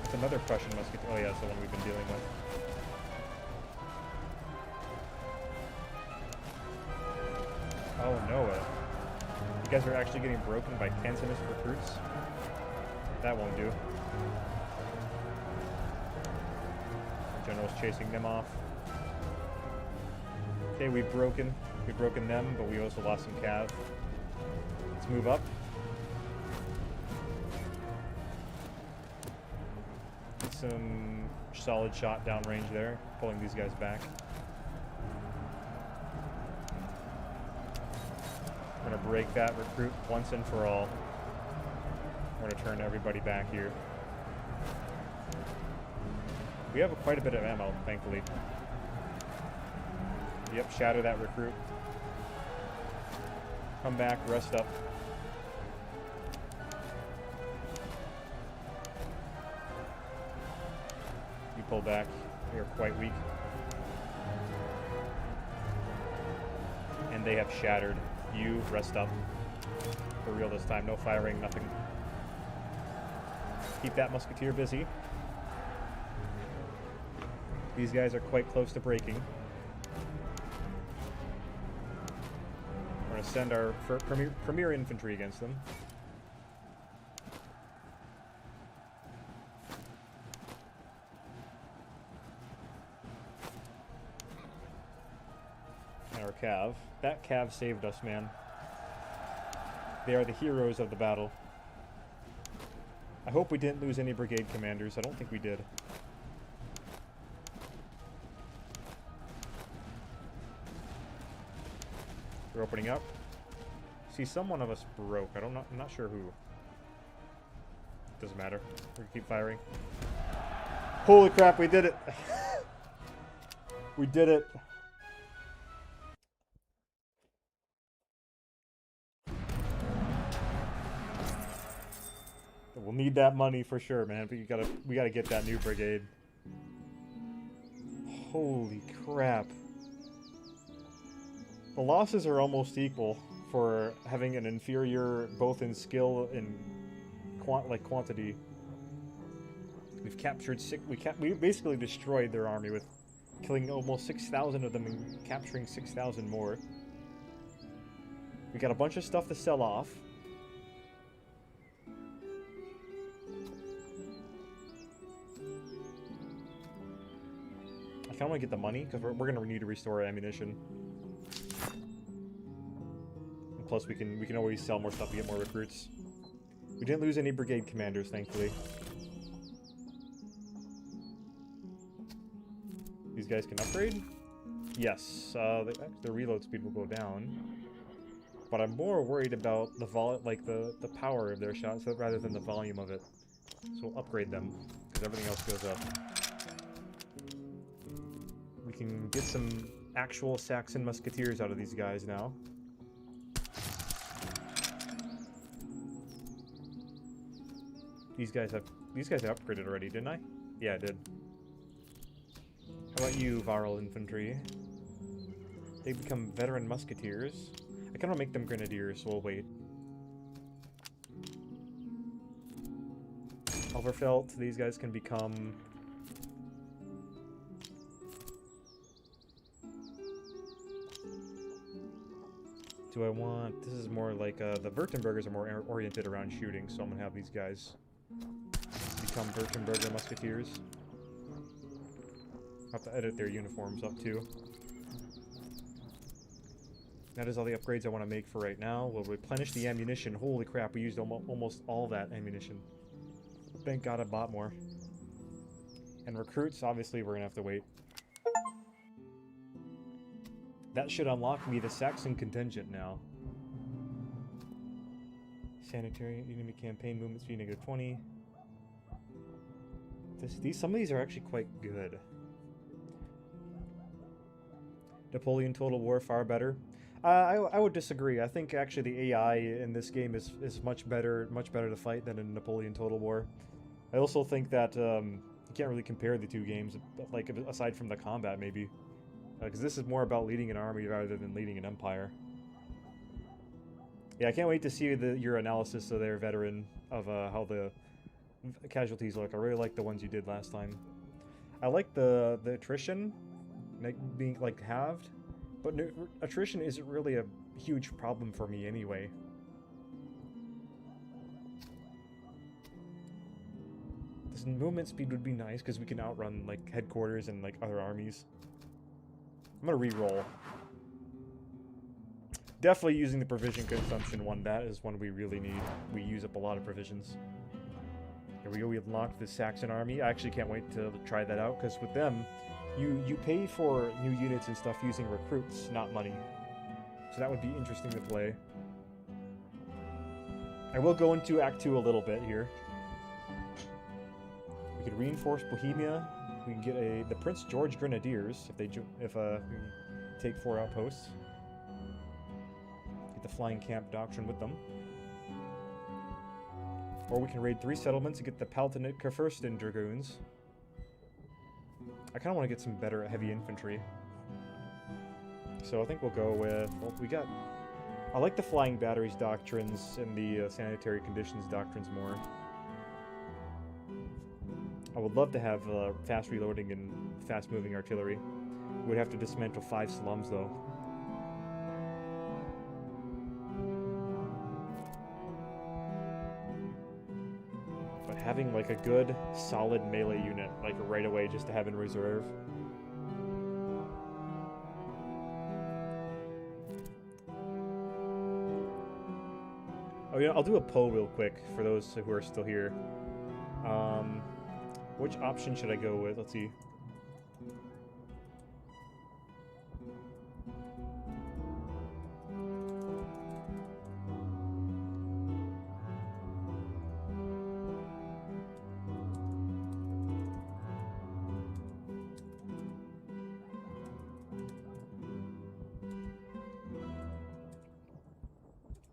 It's another Prussian musket. Oh yeah, it's the one we've been dealing with. Oh no, you guys are actually getting broken by Cantonist recruits? That won't do. Our general's chasing them off. Okay, we've broken them, but we also lost some cav. Let's move up. Get some solid shot downrange there, pulling these guys back. We're gonna break that recruit once and for all. We're gonna turn everybody back here. We have quite a bit of ammo, thankfully. Yep, shatter that recruit. Come back, rest up. You pull back. You're quite weak. And they have shattered. You rest up. For real this time. No firing, nothing. Keep that musketeer busy. These guys are quite close to breaking. We're going to send our premier infantry against them. And our cav. That cav saved us, man. They are the heroes of the battle. I hope we didn't lose any brigade commanders. I don't think we did. We're opening up. See, someone of us broke. I'm not sure who. Doesn't matter. We're gonna keep firing. Holy crap, we did it! We did it! We'll need that money for sure, man. But we gotta get that new brigade. Holy crap. The losses are almost equal for having an inferior both in skill and quantity. We've captured we basically destroyed their army with killing almost 6,000 of them and capturing 6,000 more. We got a bunch of stuff to sell off. I kind of want to get the money because we're going to need to restore ammunition. And plus, we can always sell more stuff to get more recruits. We didn't lose any brigade commanders, thankfully. These guys can upgrade? Yes. The reload speed will go down. But I'm more worried about the power of their shots rather than the volume of it. So we'll upgrade them because everything else goes up. We can get some actual Saxon musketeers out of these guys now. These guys have upgraded already, didn't I? Yeah, I did. How about you, Varl infantry? They become veteran musketeers. I kind of make them grenadiers, so we'll wait. Overfelt. These guys can become... Do I want... This is more like... the Württembergers are more oriented around shooting, so I'm gonna have these guys become Württemberger musketeers. I'll have to edit their uniforms up too. That is all the upgrades I want to make for right now. We'll replenish the ammunition. Holy crap, we used almost all that ammunition. Thank God I bought more. And recruits, obviously we're gonna have to wait. That should unlock me the Saxon contingent now. Sanitary enemy campaign movement speed -20. Some of these are actually quite good. Napoleon Total War far better. I would disagree. I think actually the AI in this game is much better to fight than in Napoleon Total War. I also think that you can't really compare the two games, like aside from the combat maybe, because this is more about leading an army rather than leading an empire. Yeah, I can't wait to see your analysis of their veteran of how the casualties look. I really like the ones you did last time. I like the attrition being like halved. But attrition isn't really a huge problem for me anyway. This movement speed would be nice because we can outrun like headquarters and like other armies. I'm gonna re-roll. Definitely using the provision consumption one. That is one we really need. We use up a lot of provisions. Here we go. We unlocked the Saxon army. I actually can't wait to try that out because with them, you pay for new units and stuff using recruits, not money. So that would be interesting to play. I will go into Act 2 a little bit here. We could reinforce Bohemia. We can get the Prince George Grenadiers if we take 4 outposts. Get the Flying Camp Doctrine with them. Or we can raid 3 settlements and get the Palatinate Kurfürsten Dragoons. I kind of want to get some better heavy infantry. So I think we'll go with... Well, I like the Flying Batteries doctrines and the Sanitary Conditions doctrines more. I would love to have fast reloading and fast moving artillery. We'd have to dismantle 5 slums though. But having like a good, solid melee unit, like right away just to have in reserve. Oh yeah, I'll do a poll real quick for those who are still here. Which option should I go with? Let's see.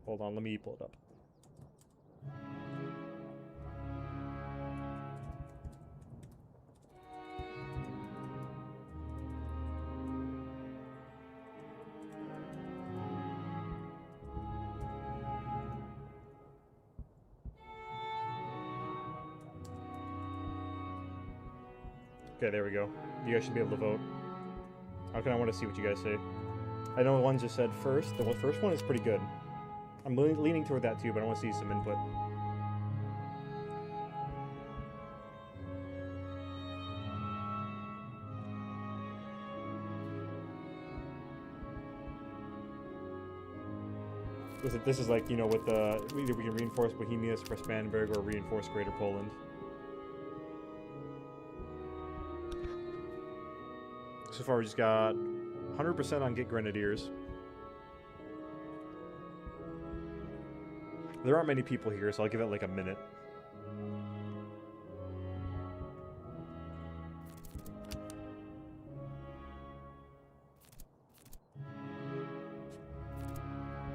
Hold on, let me pull it up. Okay, there we go. You guys should be able to vote. Okay, I want to see what you guys say. I know the ones that said first. The first one is pretty good. I'm leaning toward that too, but I want to see some input. This is like, you know, with the... Either we can reinforce Bohemia, suppress Brandenburg, or reinforce Greater Poland. So far, we just got 100% on Get Grenadiers. There aren't many people here, so I'll give it like a minute.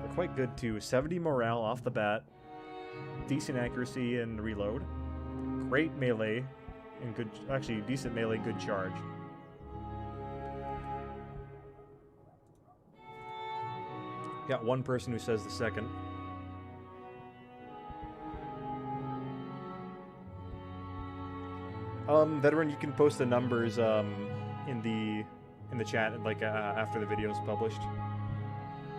They're quite good too. 70 morale off the bat. Decent accuracy and reload. Great melee and good... Actually, decent melee, good charge. Got one person who says the second. Veteran, you can post the numbers in the chat like after the video is published,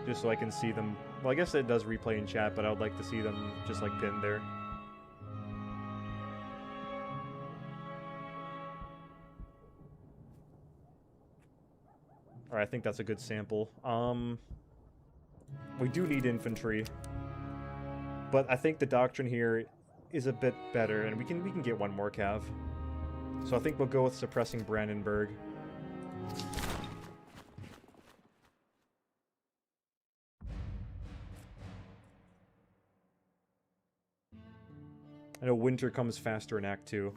just so I can see them. Well, I guess it does replay in chat, but I would like to see them just like pinned there. Alright, I think that's a good sample. We do need infantry, but I think the doctrine here is a bit better, and we can get one more cav. So I think we'll go with suppressing Brandenburg. I know winter comes faster in Act 2.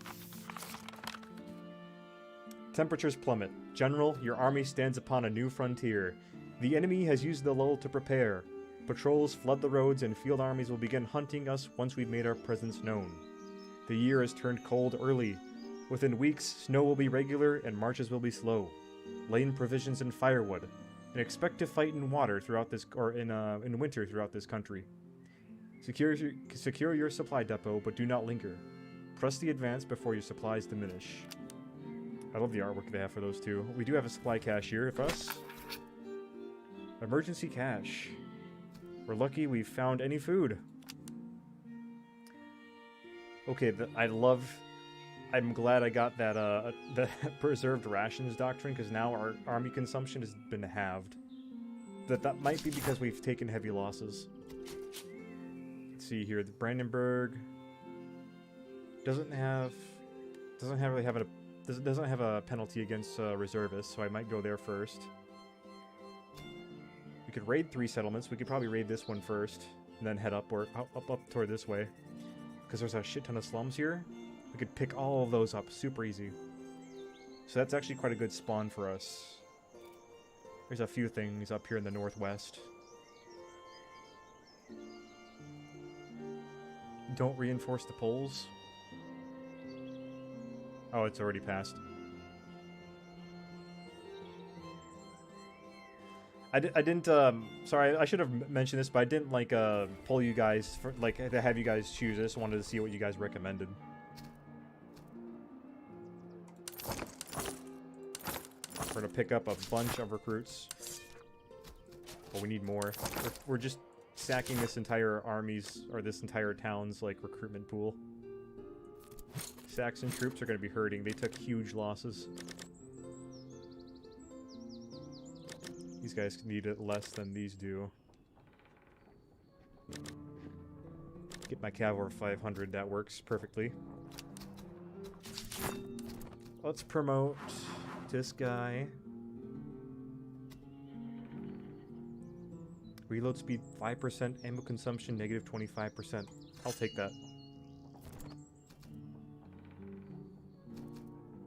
Temperatures plummet. General, your army stands upon a new frontier. The enemy has used the lull to prepare. Patrols flood the roads and field armies will begin hunting us once we've made our presence known. The year has turned cold early. Within weeks, snow will be regular and marches will be slow. Lay in provisions and firewood, and expect to fight in water throughout this, or in winter throughout this country. Secure your supply depot, but do not linger. Press the advance before your supplies diminish. I love the artwork they have for those two. We do have a supply cache here for us. Emergency cache. We're lucky we found any food. Okay, I'm glad I got that the preserved rations doctrine, because now our army consumption has been halved. That might be because we've taken heavy losses. Let's see here. The Brandenburg doesn't have a penalty against reservists, so I might go there first. We could raid 3 settlements. We could probably raid this one first, and then head up toward this way, because there's a shit ton of slums here. We could pick all of those up super easy. So that's actually quite a good spawn for us. There's a few things up here in the northwest. Don't reinforce the poles. Oh, it's already passed. I didn't, sorry, I should have mentioned this, but I didn't, like, poll you guys, for, like, to have you guys choose. I just wanted to see what you guys recommended. We're gonna pick up a bunch of recruits. But we need more. We're just sacking this entire army's, or this entire town's, like, recruitment pool. Saxon troops are gonna be hurting. They took huge losses. These guys need it less than these do. Get my cav over 500, that works perfectly. Let's promote this guy. Reload speed 5%, ammo consumption negative 25%. I'll take that.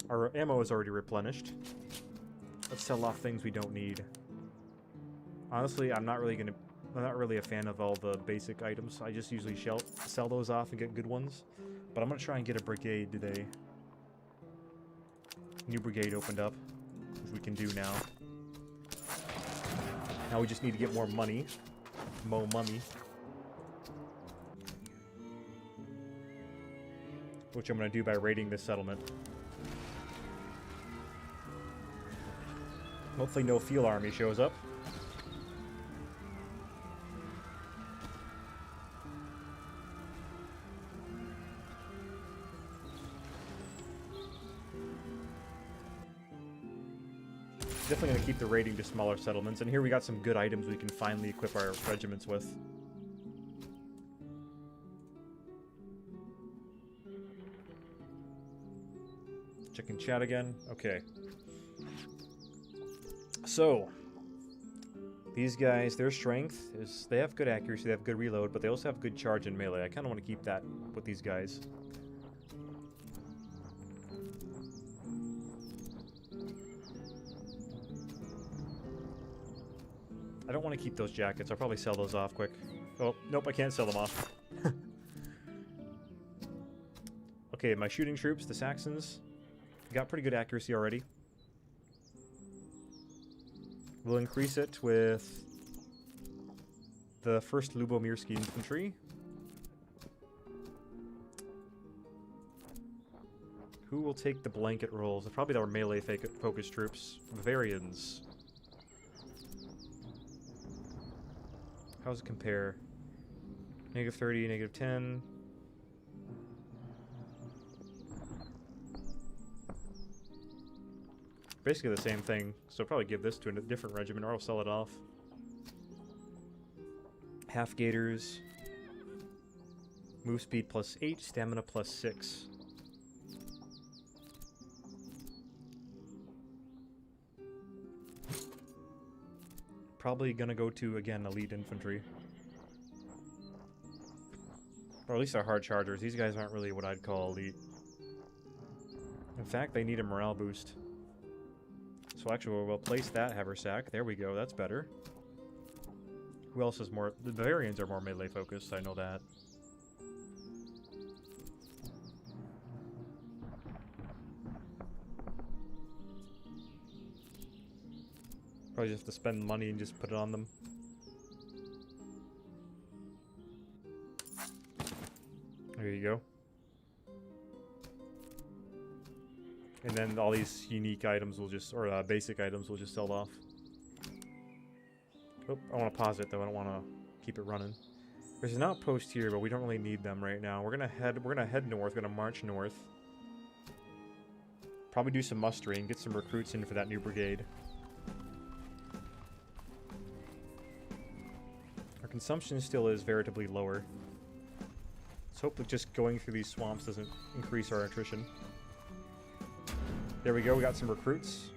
Our ammo is already replenished. Let's sell off things we don't need. Honestly, I'm not really a fan of all the basic items. I just usually sell those off and get good ones. But I'm gonna try and get a brigade today. New brigade opened up, which we can do now. Now we just need to get more money. Mo mummy. Which I'm gonna do by raiding this settlement. Hopefully no field army shows up. Definitely going to keep the raiding to smaller settlements, and here we got some good items we can finally equip our regiments with. Checking chat again. Okay. So, these guys, their strength is, they have good accuracy, they have good reload, but they also have good charge and melee. I kind of want to keep that with these guys. I don't want to keep those jackets. I'll probably sell those off quick. Oh, nope, I can't sell them off. Okay, my shooting troops, the Saxons, got pretty good accuracy already. We'll increase it with the 1st Lubomirski Infantry. Who will take the blanket rolls? Probably our melee focus troops. Bavarians. How does it compare? -30, -10. Basically the same thing, so I'll probably give this to a different regiment or I'll sell it off. Half Gators. Move speed +8, stamina +6. Probably gonna go to, again, elite infantry. Or at least our hard chargers. These guys aren't really what I'd call elite. In fact, they need a morale boost. So actually, we'll place that haversack. There we go, that's better. Who else is more... The Bavarians are more melee focused, I know that. Probably just have to spend money and just put it on them. There you go. And then all these unique items will just, or basic items will just sell off. Oh, I want to pause it though. I don't want to keep it running. There's an outpost here, but we don't really need them right now. We're gonna head north. We're gonna march north. Probably do some mustering, get some recruits in for that new brigade. Our consumption still is veritably lower. Let's hope that just going through these swamps doesn't increase our attrition. There we go, we got some recruits.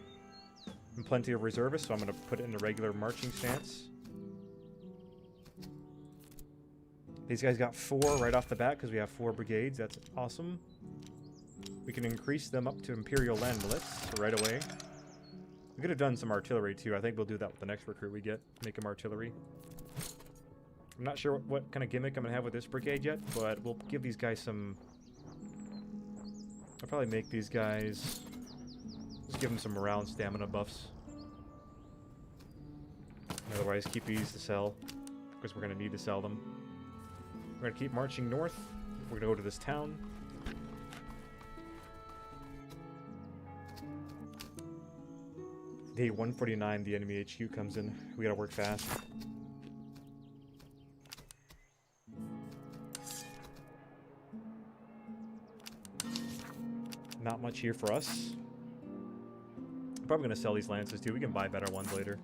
And plenty of reservists, so I'm going to put it in a regular marching stance. These guys got 4 right off the bat because we have 4 brigades. That's awesome. We can increase them up to Imperial Land Blitz right away. We could have done some artillery too. I think we'll do that with the next recruit we get. Make him artillery. I'm not sure what kind of gimmick I'm going to have with this brigade yet, but we'll give these guys some... I'll probably make these guys... Just give them some morale and stamina buffs. Otherwise, keep these to sell, because we're going to need to sell them. We're going to keep marching north. We're going to go to this town. Day 149, the enemy HQ comes in. We got to work fast. Not much here for us. Probably going to sell these lances too. We can buy better ones later.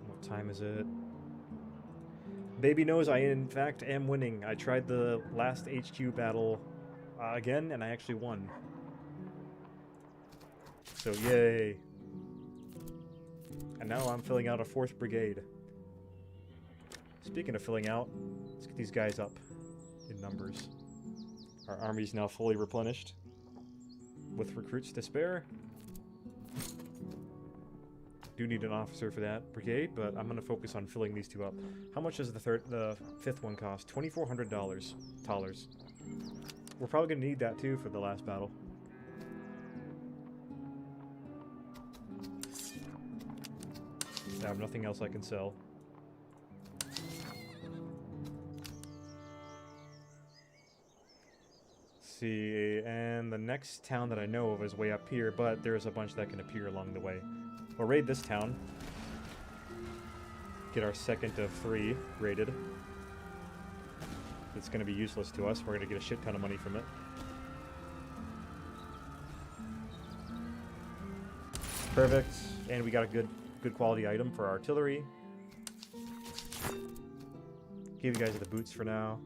What time is it? Baby knows I in fact am winning. I tried the last HQ battle again and I actually won. So yay. And now I'm filling out a 4th brigade. Speaking of filling out, let's get these guys up in numbers. Our army's now fully replenished with recruits to spare. Do need an officer for that brigade, but I'm going to focus on filling these 2 up. How much does the 5th one cost? $2,400. We're probably going to need that too for the last battle. I have nothing else I can sell. See, and the next town that I know of is way up here, but there's a bunch that can appear along the way. We'll raid this town. Get our 2nd of 3 raided. It's going to be useless to us. We're going to get a shit ton of money from it. Perfect. And we got a good quality item for our artillery. Give you guys the boots for now.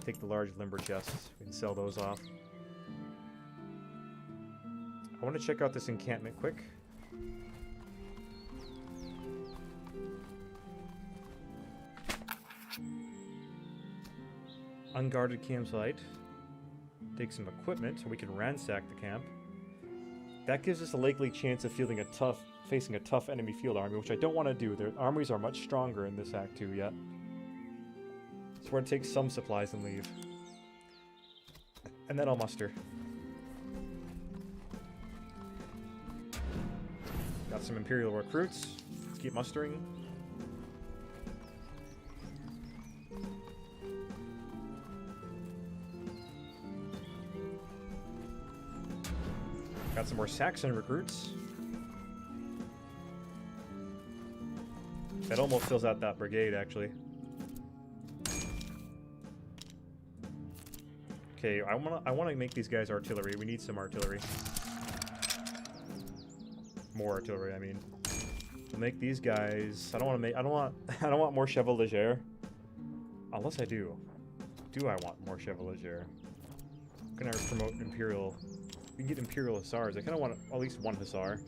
Take the large limber chests. We can sell those off. I want to check out this encampment quick. Unguarded campsite. Take some equipment so we can ransack the camp. That gives us a likely chance of facing a tough enemy field army, which I don't want to do. Their armies are much stronger in this Act 2 yet. So we're going to take some supplies and leave. And then I'll muster. Got some Imperial recruits. Let's keep mustering. Got some more Saxon recruits. That almost fills out that brigade, actually. Okay, I wanna make these guys artillery. We need some artillery. More artillery, I mean. We'll make these guys. I don't want more Chevalier Leger. Unless I do. Do I want more Chevalier Leger? Can I promote Imperial? We can get Imperial Hussars. I kind of want at least one Hussar.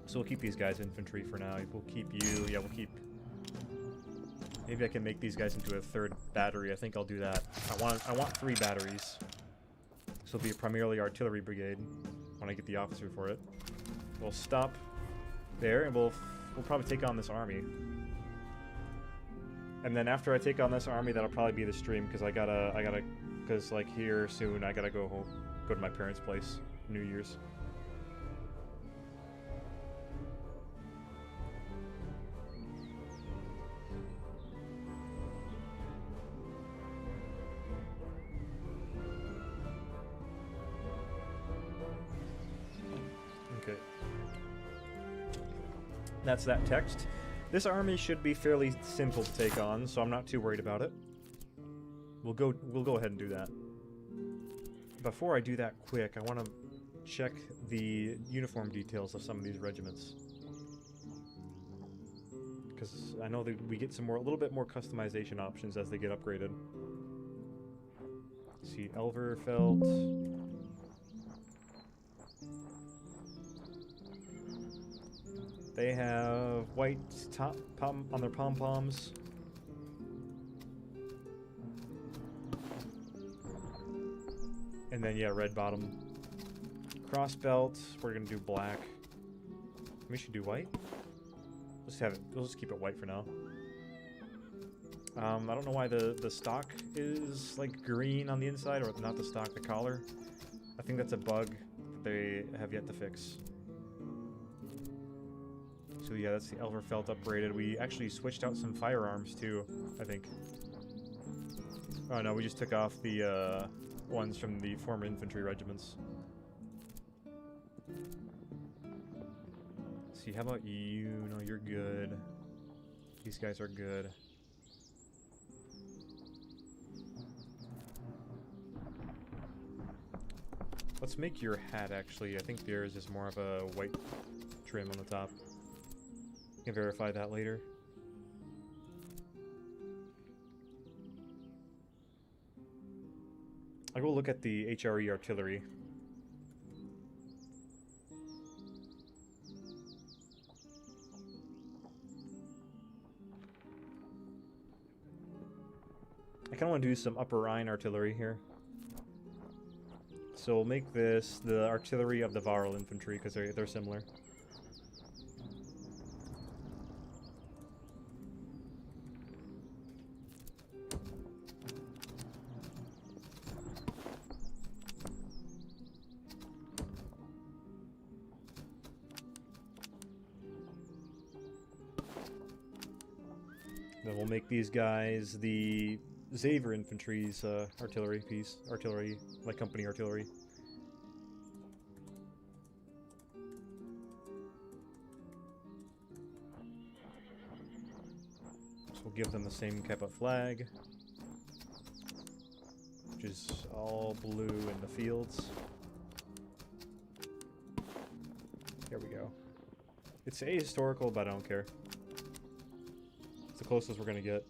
So we'll keep these guys infantry for now. We'll keep you. Yeah, we'll keep... Maybe I can make these guys into a third battery. I think I'll do that. I want 3 batteries. So it'll be a primarily artillery brigade when I get the officer for it. We'll stop there, and we'll probably take on this army. And then after I take on this army, that'll probably be the stream, because because like here soon, I gotta go home, go to my parents' place, New Year's. Okay. That's that text. This army should be fairly simple to take on, so I'm not too worried about it. We'll go ahead and do that. Before I do that quick, I want to check the uniform details of some of these regiments. Because I know that we get a little bit more customization options as they get upgraded. Let's see, Elverfeld. They have white top on their pom-poms. And then, yeah, red bottom. Cross belt, we're gonna do black. We should do white. We'll just keep it white for now. I don't know why the stock is like green on the inside, or not the stock, the collar. I think that's a bug that they have yet to fix. So yeah, that's the Elverfeld upgraded. We actually switched out some firearms too, I think. Oh no, we just took off the ones from the former infantry regiments. Let's see, how about you? No, you're good. These guys are good. Let's make your hat, actually. I think theirs is more of a white trim on the top. Can verify that later. I will look at the HRE artillery. I kind of want to do some Upper Rhine artillery here. So we'll make this the artillery of the Varl infantry, because they're similar. Then we'll make these guys the Xaver infantry's artillery piece. Artillery, like company artillery. So we'll give them the same type of flag, which is all blue in the fields. Here we go. It's ahistorical, but I don't care. It's the closest we're gonna get.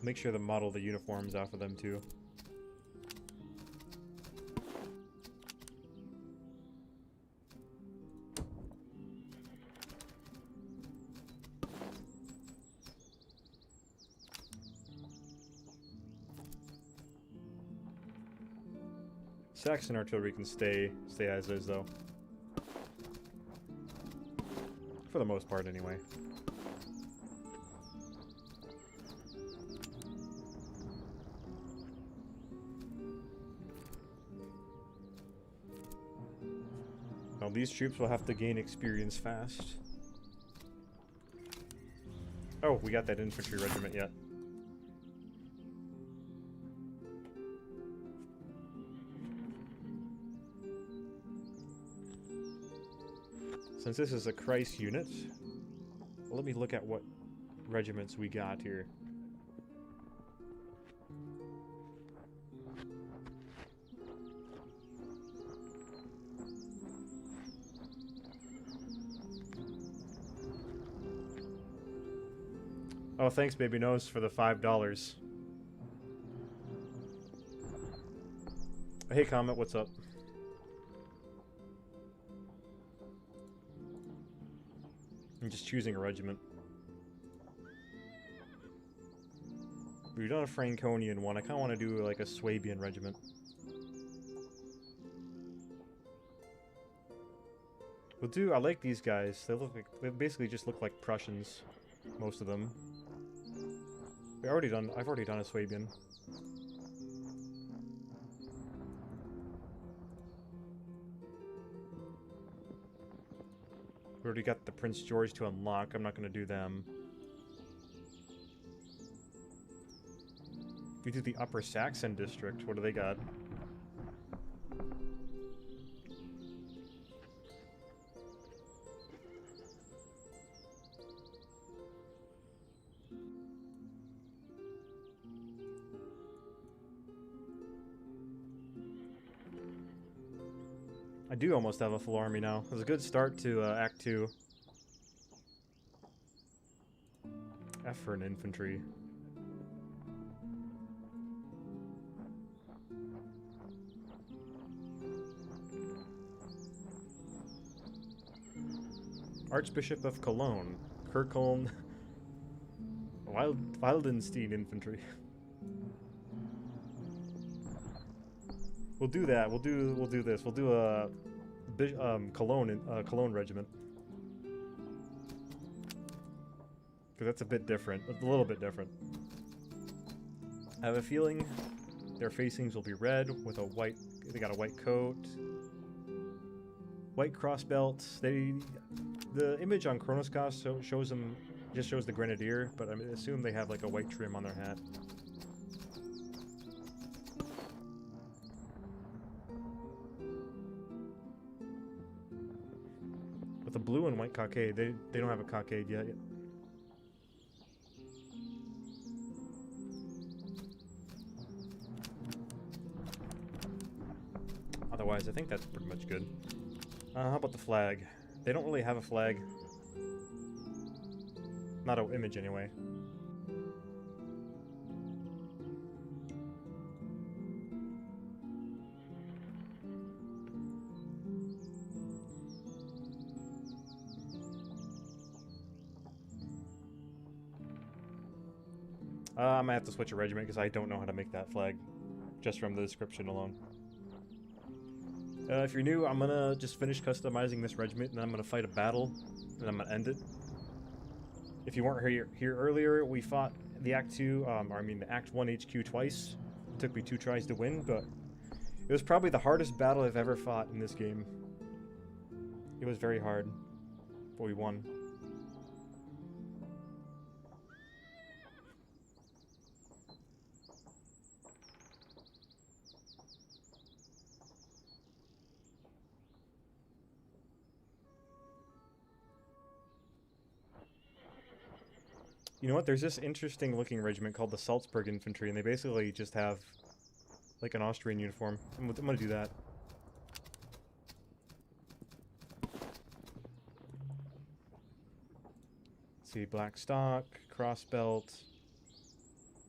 Make sure to model the uniforms off of them too. Saxon artillery can stay as is, though. For the most part, anyway. Well, these troops will have to gain experience fast. Oh, we got that infantry regiment yet. Since this is a Christ unit, let me look at what regiments we got here. Oh, thanks, Baby Nose, for the $5. Hey, Comet, what's up? I'm just choosing a regiment. We've done a Franconian one. I kind of want to do like a Swabian regiment. We'll do. I like these guys. They basically just look like Prussians, most of them. I've already done a Swabian. We already got the Prince George to unlock. I'm not going to do them. We do the Upper Saxon district. What do they got? I do almost have a full army now. It was a good start to Act 2. F for an infantry. Archbishop of Cologne. Kirkholm. Wildenstein infantry. We'll do that. We'll do this. We'll do a Cologne regiment. Because that's a bit different. A little bit different. I have a feeling their facings will be red with a white. They got a white coat, white cross belts. The image on Chronoscos shows them, just shows the grenadier, but I assume they have like a white trim on their hat. With a blue and white cockade. They don't have a cockade yet. Otherwise, I think that's pretty much good. How about the flag? They don't really have a flag. Not an image, anyway. I might have to switch a regiment because I don't know how to make that flag, just from the description alone. If you're new, I'm gonna just finish customizing this regiment, and then I'm gonna fight a battle, and I'm gonna end it. If you weren't here earlier, we fought the Act 2, the Act 1 HQ twice. It took me 2 tries to win, but it was probably the hardest battle I've ever fought in this game. It was very hard, but we won. You know what? There's this interesting looking regiment called the Salzburg Infantry, and they basically just have like an Austrian uniform. I'm gonna do that. Let's see, black stock, cross belt,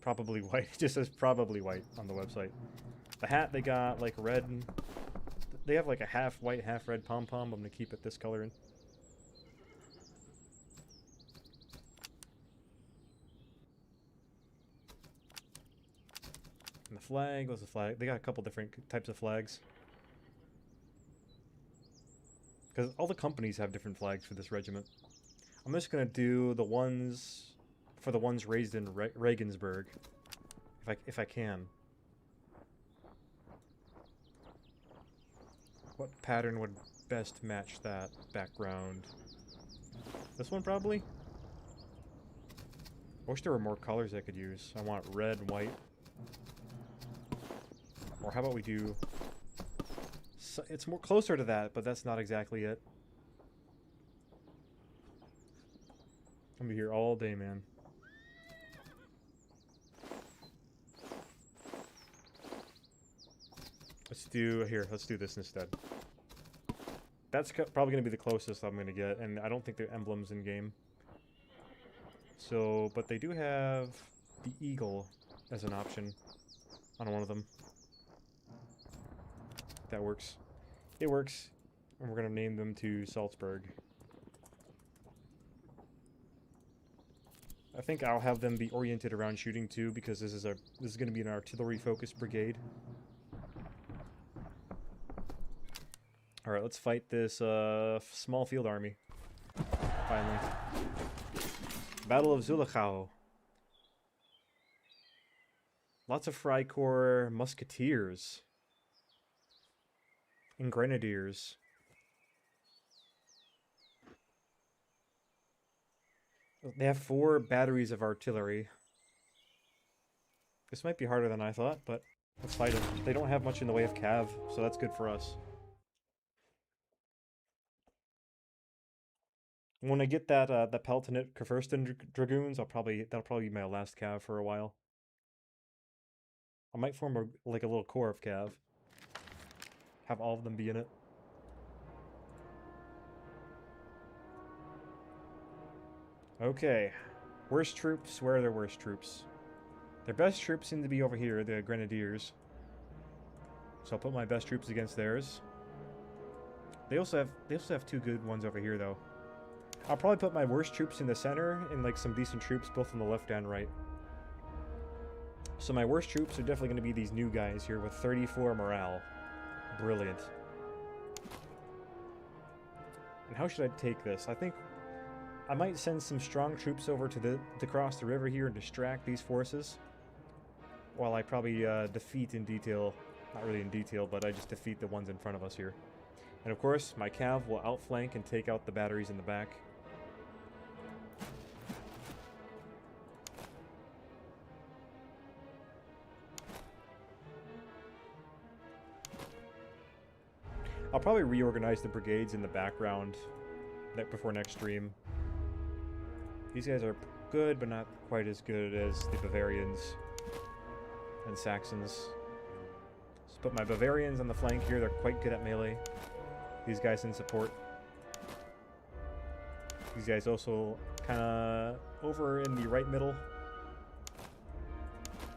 probably white. It just says probably white on the website. The hat they got like red. They have like a half white, half red pom-pom. I'm gonna keep it this color in. And the flag, what's the flag? They got a couple different types of flags. Because all the companies have different flags for this regiment. I'm just going to do the ones, for the ones raised in Regensburg. If I can. What pattern would best match that background? This one probably? I wish there were more colors I could use. I want red and white. Or how about we do... So it's more closer to that, but that's not exactly it. I'm gonna be here all day, man. Let's do this instead. That's probably going to be the closest I'm going to get, and I don't think there are emblems in game. So, but they do have the eagle as an option on one of them. That works. It works. And we're going to name them to Salzburg. I think I'll have them be oriented around shooting too, because this is going to be an artillery-focused brigade. Alright, let's fight this small field army. Finally. Battle of Zulachau. Lots of Freikorps musketeers. And grenadiers. They have 4 batteries of artillery. This might be harder than I thought, but let's fight them. They don't have much in the way of cav, so that's good for us. When I get that the Palatinate Kurfürsten Dragoons, that'll probably be my last cav for a while. I might form a little corps of cav. Have all of them be in it. Okay. Worst troops, where are their worst troops? Their best troops seem to be over here, the Grenadiers. So I'll put my best troops against theirs. They also have 2 good ones over here though. I'll probably put my worst troops in the center and like some decent troops both on the left and right. So my worst troops are definitely going to be these new guys here with 34 morale. Brilliant. And how should I take this? I think I might send some strong troops over to cross the river here and distract these forces. While I probably defeat in detail, not really in detail, but I just defeat the ones in front of us here. And of course, my cav will outflank and take out the batteries in the back. I'll probably reorganize the brigades in the background before next stream. These guys are good, but not quite as good as the Bavarians and Saxons. Let's put my Bavarians on the flank here. They're quite good at melee. These guys in support. These guys also kind of over in the right middle.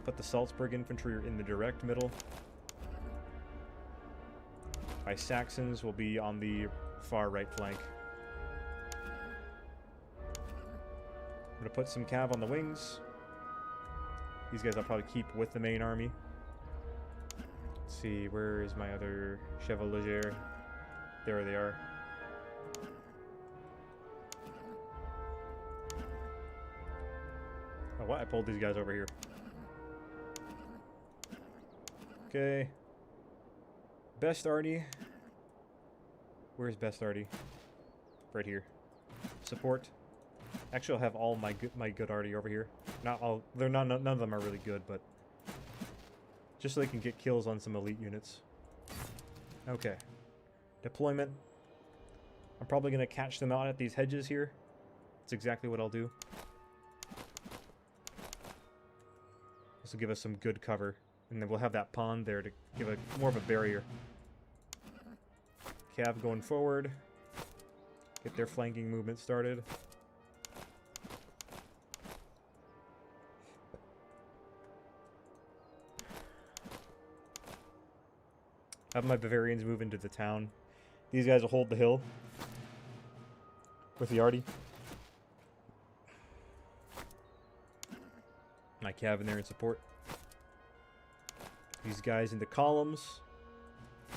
Put the Salzburg infantry in the direct middle. My Saxons will be on the far right flank. I'm going to put some cav on the wings. These guys I'll probably keep with the main army. Let's see, where is my other Chevalier? There they are. Oh, what? I pulled these guys over here. Okay. Best Arty. Where's Best Arty? Right here. Support. Actually, I'll have all my good Arty over here. Not all. None of them are really good, but just so they can get kills on some elite units. Okay. Deployment. I'm probably gonna catch them out at these hedges here. That's exactly what I'll do. This will give us some good cover, and then we'll have that pond there to give more of a barrier. Cav going forward. Get their flanking movement started. Have my Bavarians move into the town. These guys will hold the hill with the Arty. My cav in there in support. These guys into columns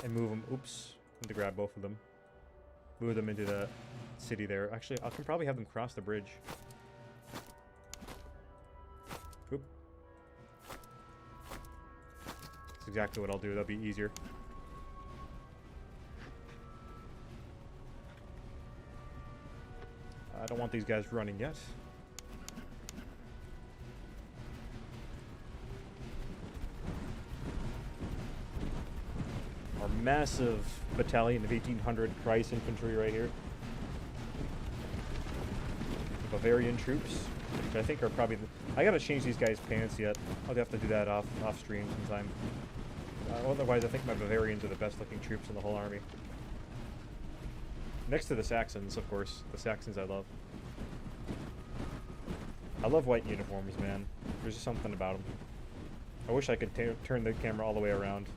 and move them. Oops. I need to grab both of them. Move them into the city there. Actually, I can probably have them cross the bridge. Oop. That's exactly what I'll do. That'll be easier. I don't want these guys running yet. Our massive battalion of 1,800 Kreis infantry right here. Bavarian troops, which I think are probably... I gotta change these guys' pants yet. I'll have to do that off stream sometime. Otherwise, I think my Bavarians are the best looking troops in the whole army. Next to the Saxons, of course. The Saxons I love. I love white uniforms, man. There's just something about them. I wish I could turn the camera all the way around.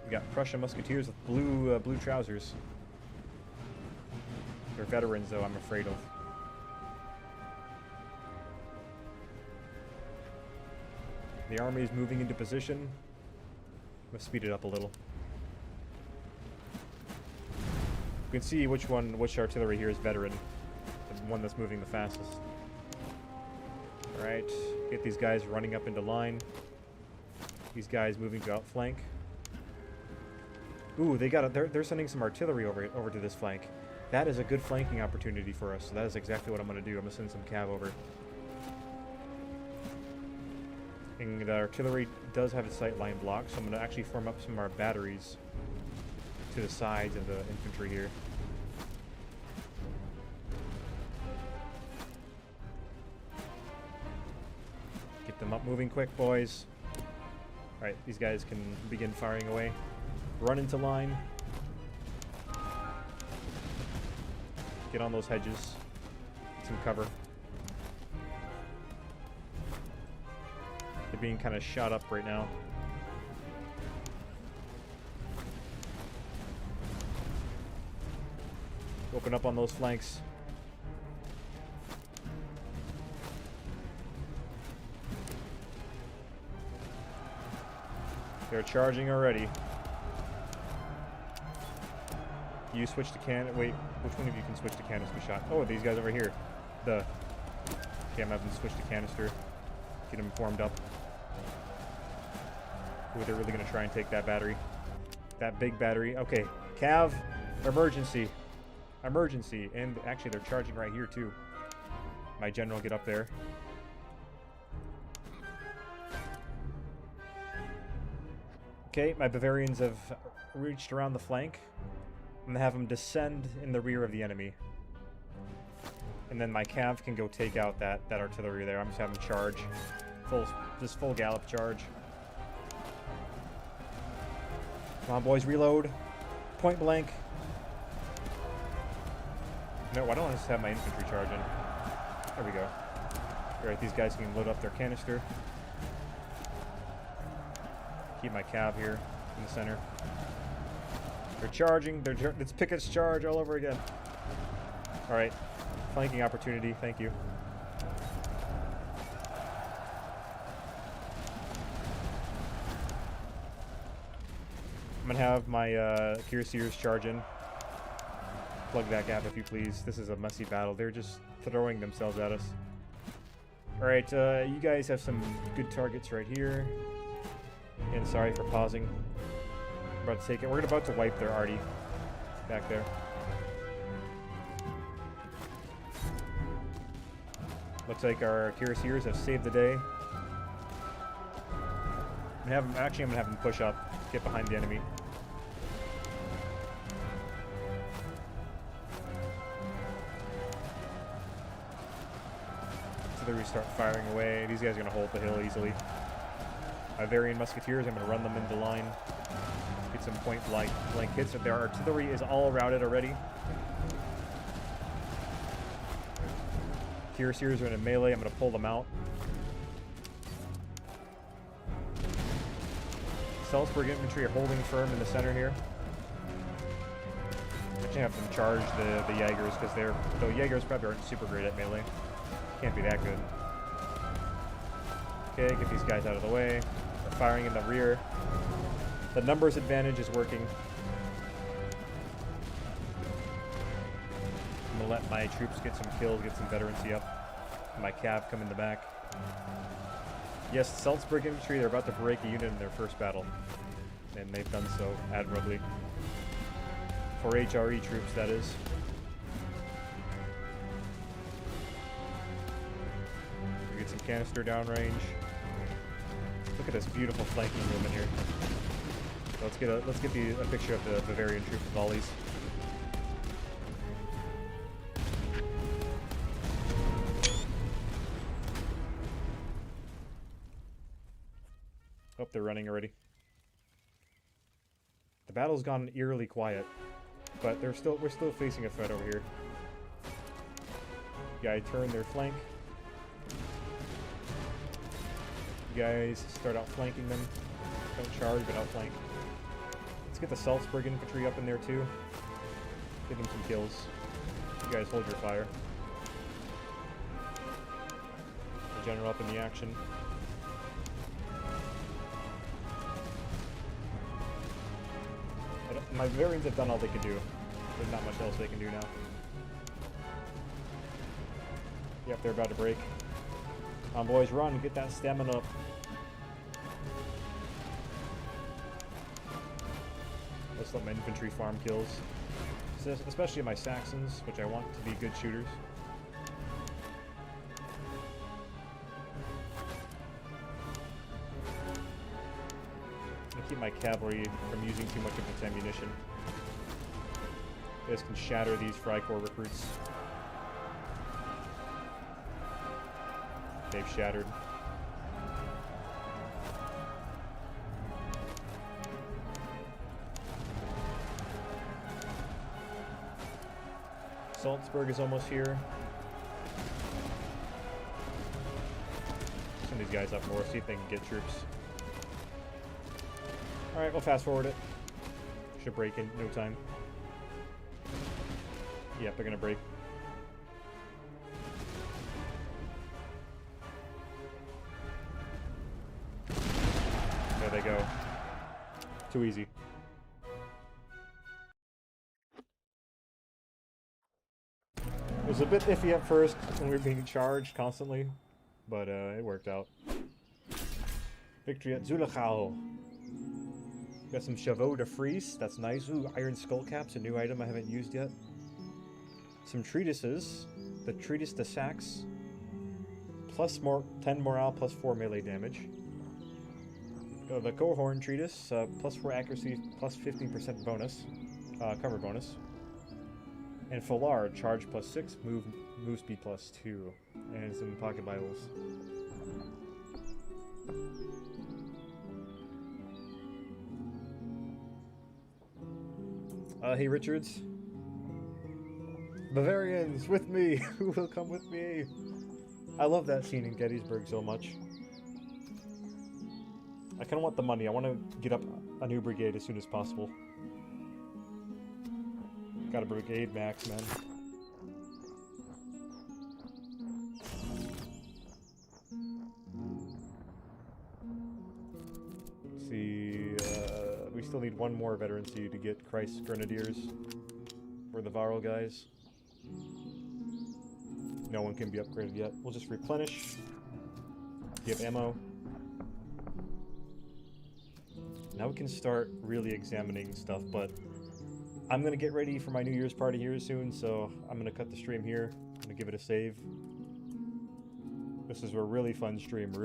We got Prussian musketeers with blue trousers. They're veterans, though, I'm afraid of. The army is moving into position. Let's speed it up a little. You can see which artillery here is veteran. The one that's moving the fastest. Alright, get these guys running up into line. These guys moving to outflank. Ooh, they're sending some artillery over to this flank. That is a good flanking opportunity for us. So that is exactly what I'm going to do. I'm going to send some cav over. And the artillery does have a sight line block, so I'm going to actually form up some of our batteries to the sides of the infantry here. Get them up moving quick, boys. Alright, these guys can begin firing away. Run into line. Get on those hedges. Get some cover. They're being kind of shot up right now. Open up on those flanks. They're charging already. You switch to cannon. Wait, which one of you can switch to canister shot? Oh, these guys over here. Okay, I'm having to switch to canister. Get them formed up. Ooh, they're really going to try and take that battery. That big battery. Okay, Cav, emergency. Emergency. And actually, they're charging right here, too. My general, get up there. Okay, my Bavarians have reached around the flank. I'm going to have them descend in the rear of the enemy. And then my cav can go take out that artillery there. I'm just having them charge. Full gallop charge. Come on, boys, reload. Point blank. No, why don't I just have my infantry charge in? There we go. Alright, these guys can load up their canister. Keep my cav here in the center. They're charging. It's Pickett's charge all over again. Alright. Flanking opportunity. Thank you. I'm going to have my Cuirassiers charge in. Plug that gap if you please. This is a messy battle. They're just throwing themselves at us. Alright, you guys have some good targets right here. And sorry for pausing. We're about to take it. We're about to wipe their arty back there. Looks like our Cuirassiers have saved the day. I'm gonna have them push up, get behind the enemy. So they start firing away. These guys are gonna hold the hill easily. Bavarian musketeers, I'm gonna run them into line. Get some point blank hits. Their artillery is all routed already. Cuirassiers are in a melee. I'm going to pull them out. Salzburg infantry are holding firm in the center here. Actually have them charge the Jaegers because the Jaegers probably aren't super great at melee. Can't be that good. Okay, get these guys out of the way. They're firing in the rear. The numbers advantage is working. I'm gonna let my troops get some kills, get some veterancy up. My cav come in the back. Yes, Salzburg Infantry, they're about to break a unit in their first battle. And they've done so admirably. For HRE troops, that is. We get some canister downrange. Look at this beautiful flanking movement here. Let's get a picture of the Bavarian troop volleys. Oh, they're running already. The battle's gone eerily quiet, but we're still facing a threat over here. You guys turn their flank. You guys start outflanking them. Don't charge, but outflank. Let's get the Salzburg infantry up in there too. Give them some kills. You guys hold your fire. The general up in the action. My Bavarians have done all they can do. There's not much else they can do now. Yep, they're about to break. Come on, boys, run. Get that stamina up. Let's let my infantry farm kills. Especially my Saxons, which I want to be good shooters. Keep my cavalry from using too much of its ammunition. You guys can shatter these Freikorps recruits. They've shattered. Salzburg is almost here. Send these guys up north, see if they can get troops. Alright, we'll fast forward it. Should break in no time. Yep, they're gonna break. There they go. Too easy. It was a bit iffy at first when we were being charged constantly, but it worked out. Victory at Zulachau. Got some Chevaux de Frise, that's nice. Ooh, Iron Skull Caps, a new item I haven't used yet. Some treatises. The Treatise de Saxe. Plus 10 morale, plus 4 melee damage. The Cohorn Treatise, plus 4 accuracy, plus 15% bonus. Cover bonus. And Foulard, charge plus 6, move speed plus 2. And some pocket Bibles. Hey Richards. Bavarians, with me! Who will come with me? I love that scene in Gettysburg so much. I kind of want the money. I want to get up a new brigade as soon as possible. Got a brigade max, man. Let's see, we still need one more veterancy to get Christ Grenadiers. Or the Varl guys. No one can be upgraded yet. We'll just replenish. Give ammo. Now we can start really examining stuff, but I'm going to get ready for my New Year's party here soon, so I'm going to cut the stream here. I'm going to give it a save. This is a really fun stream, really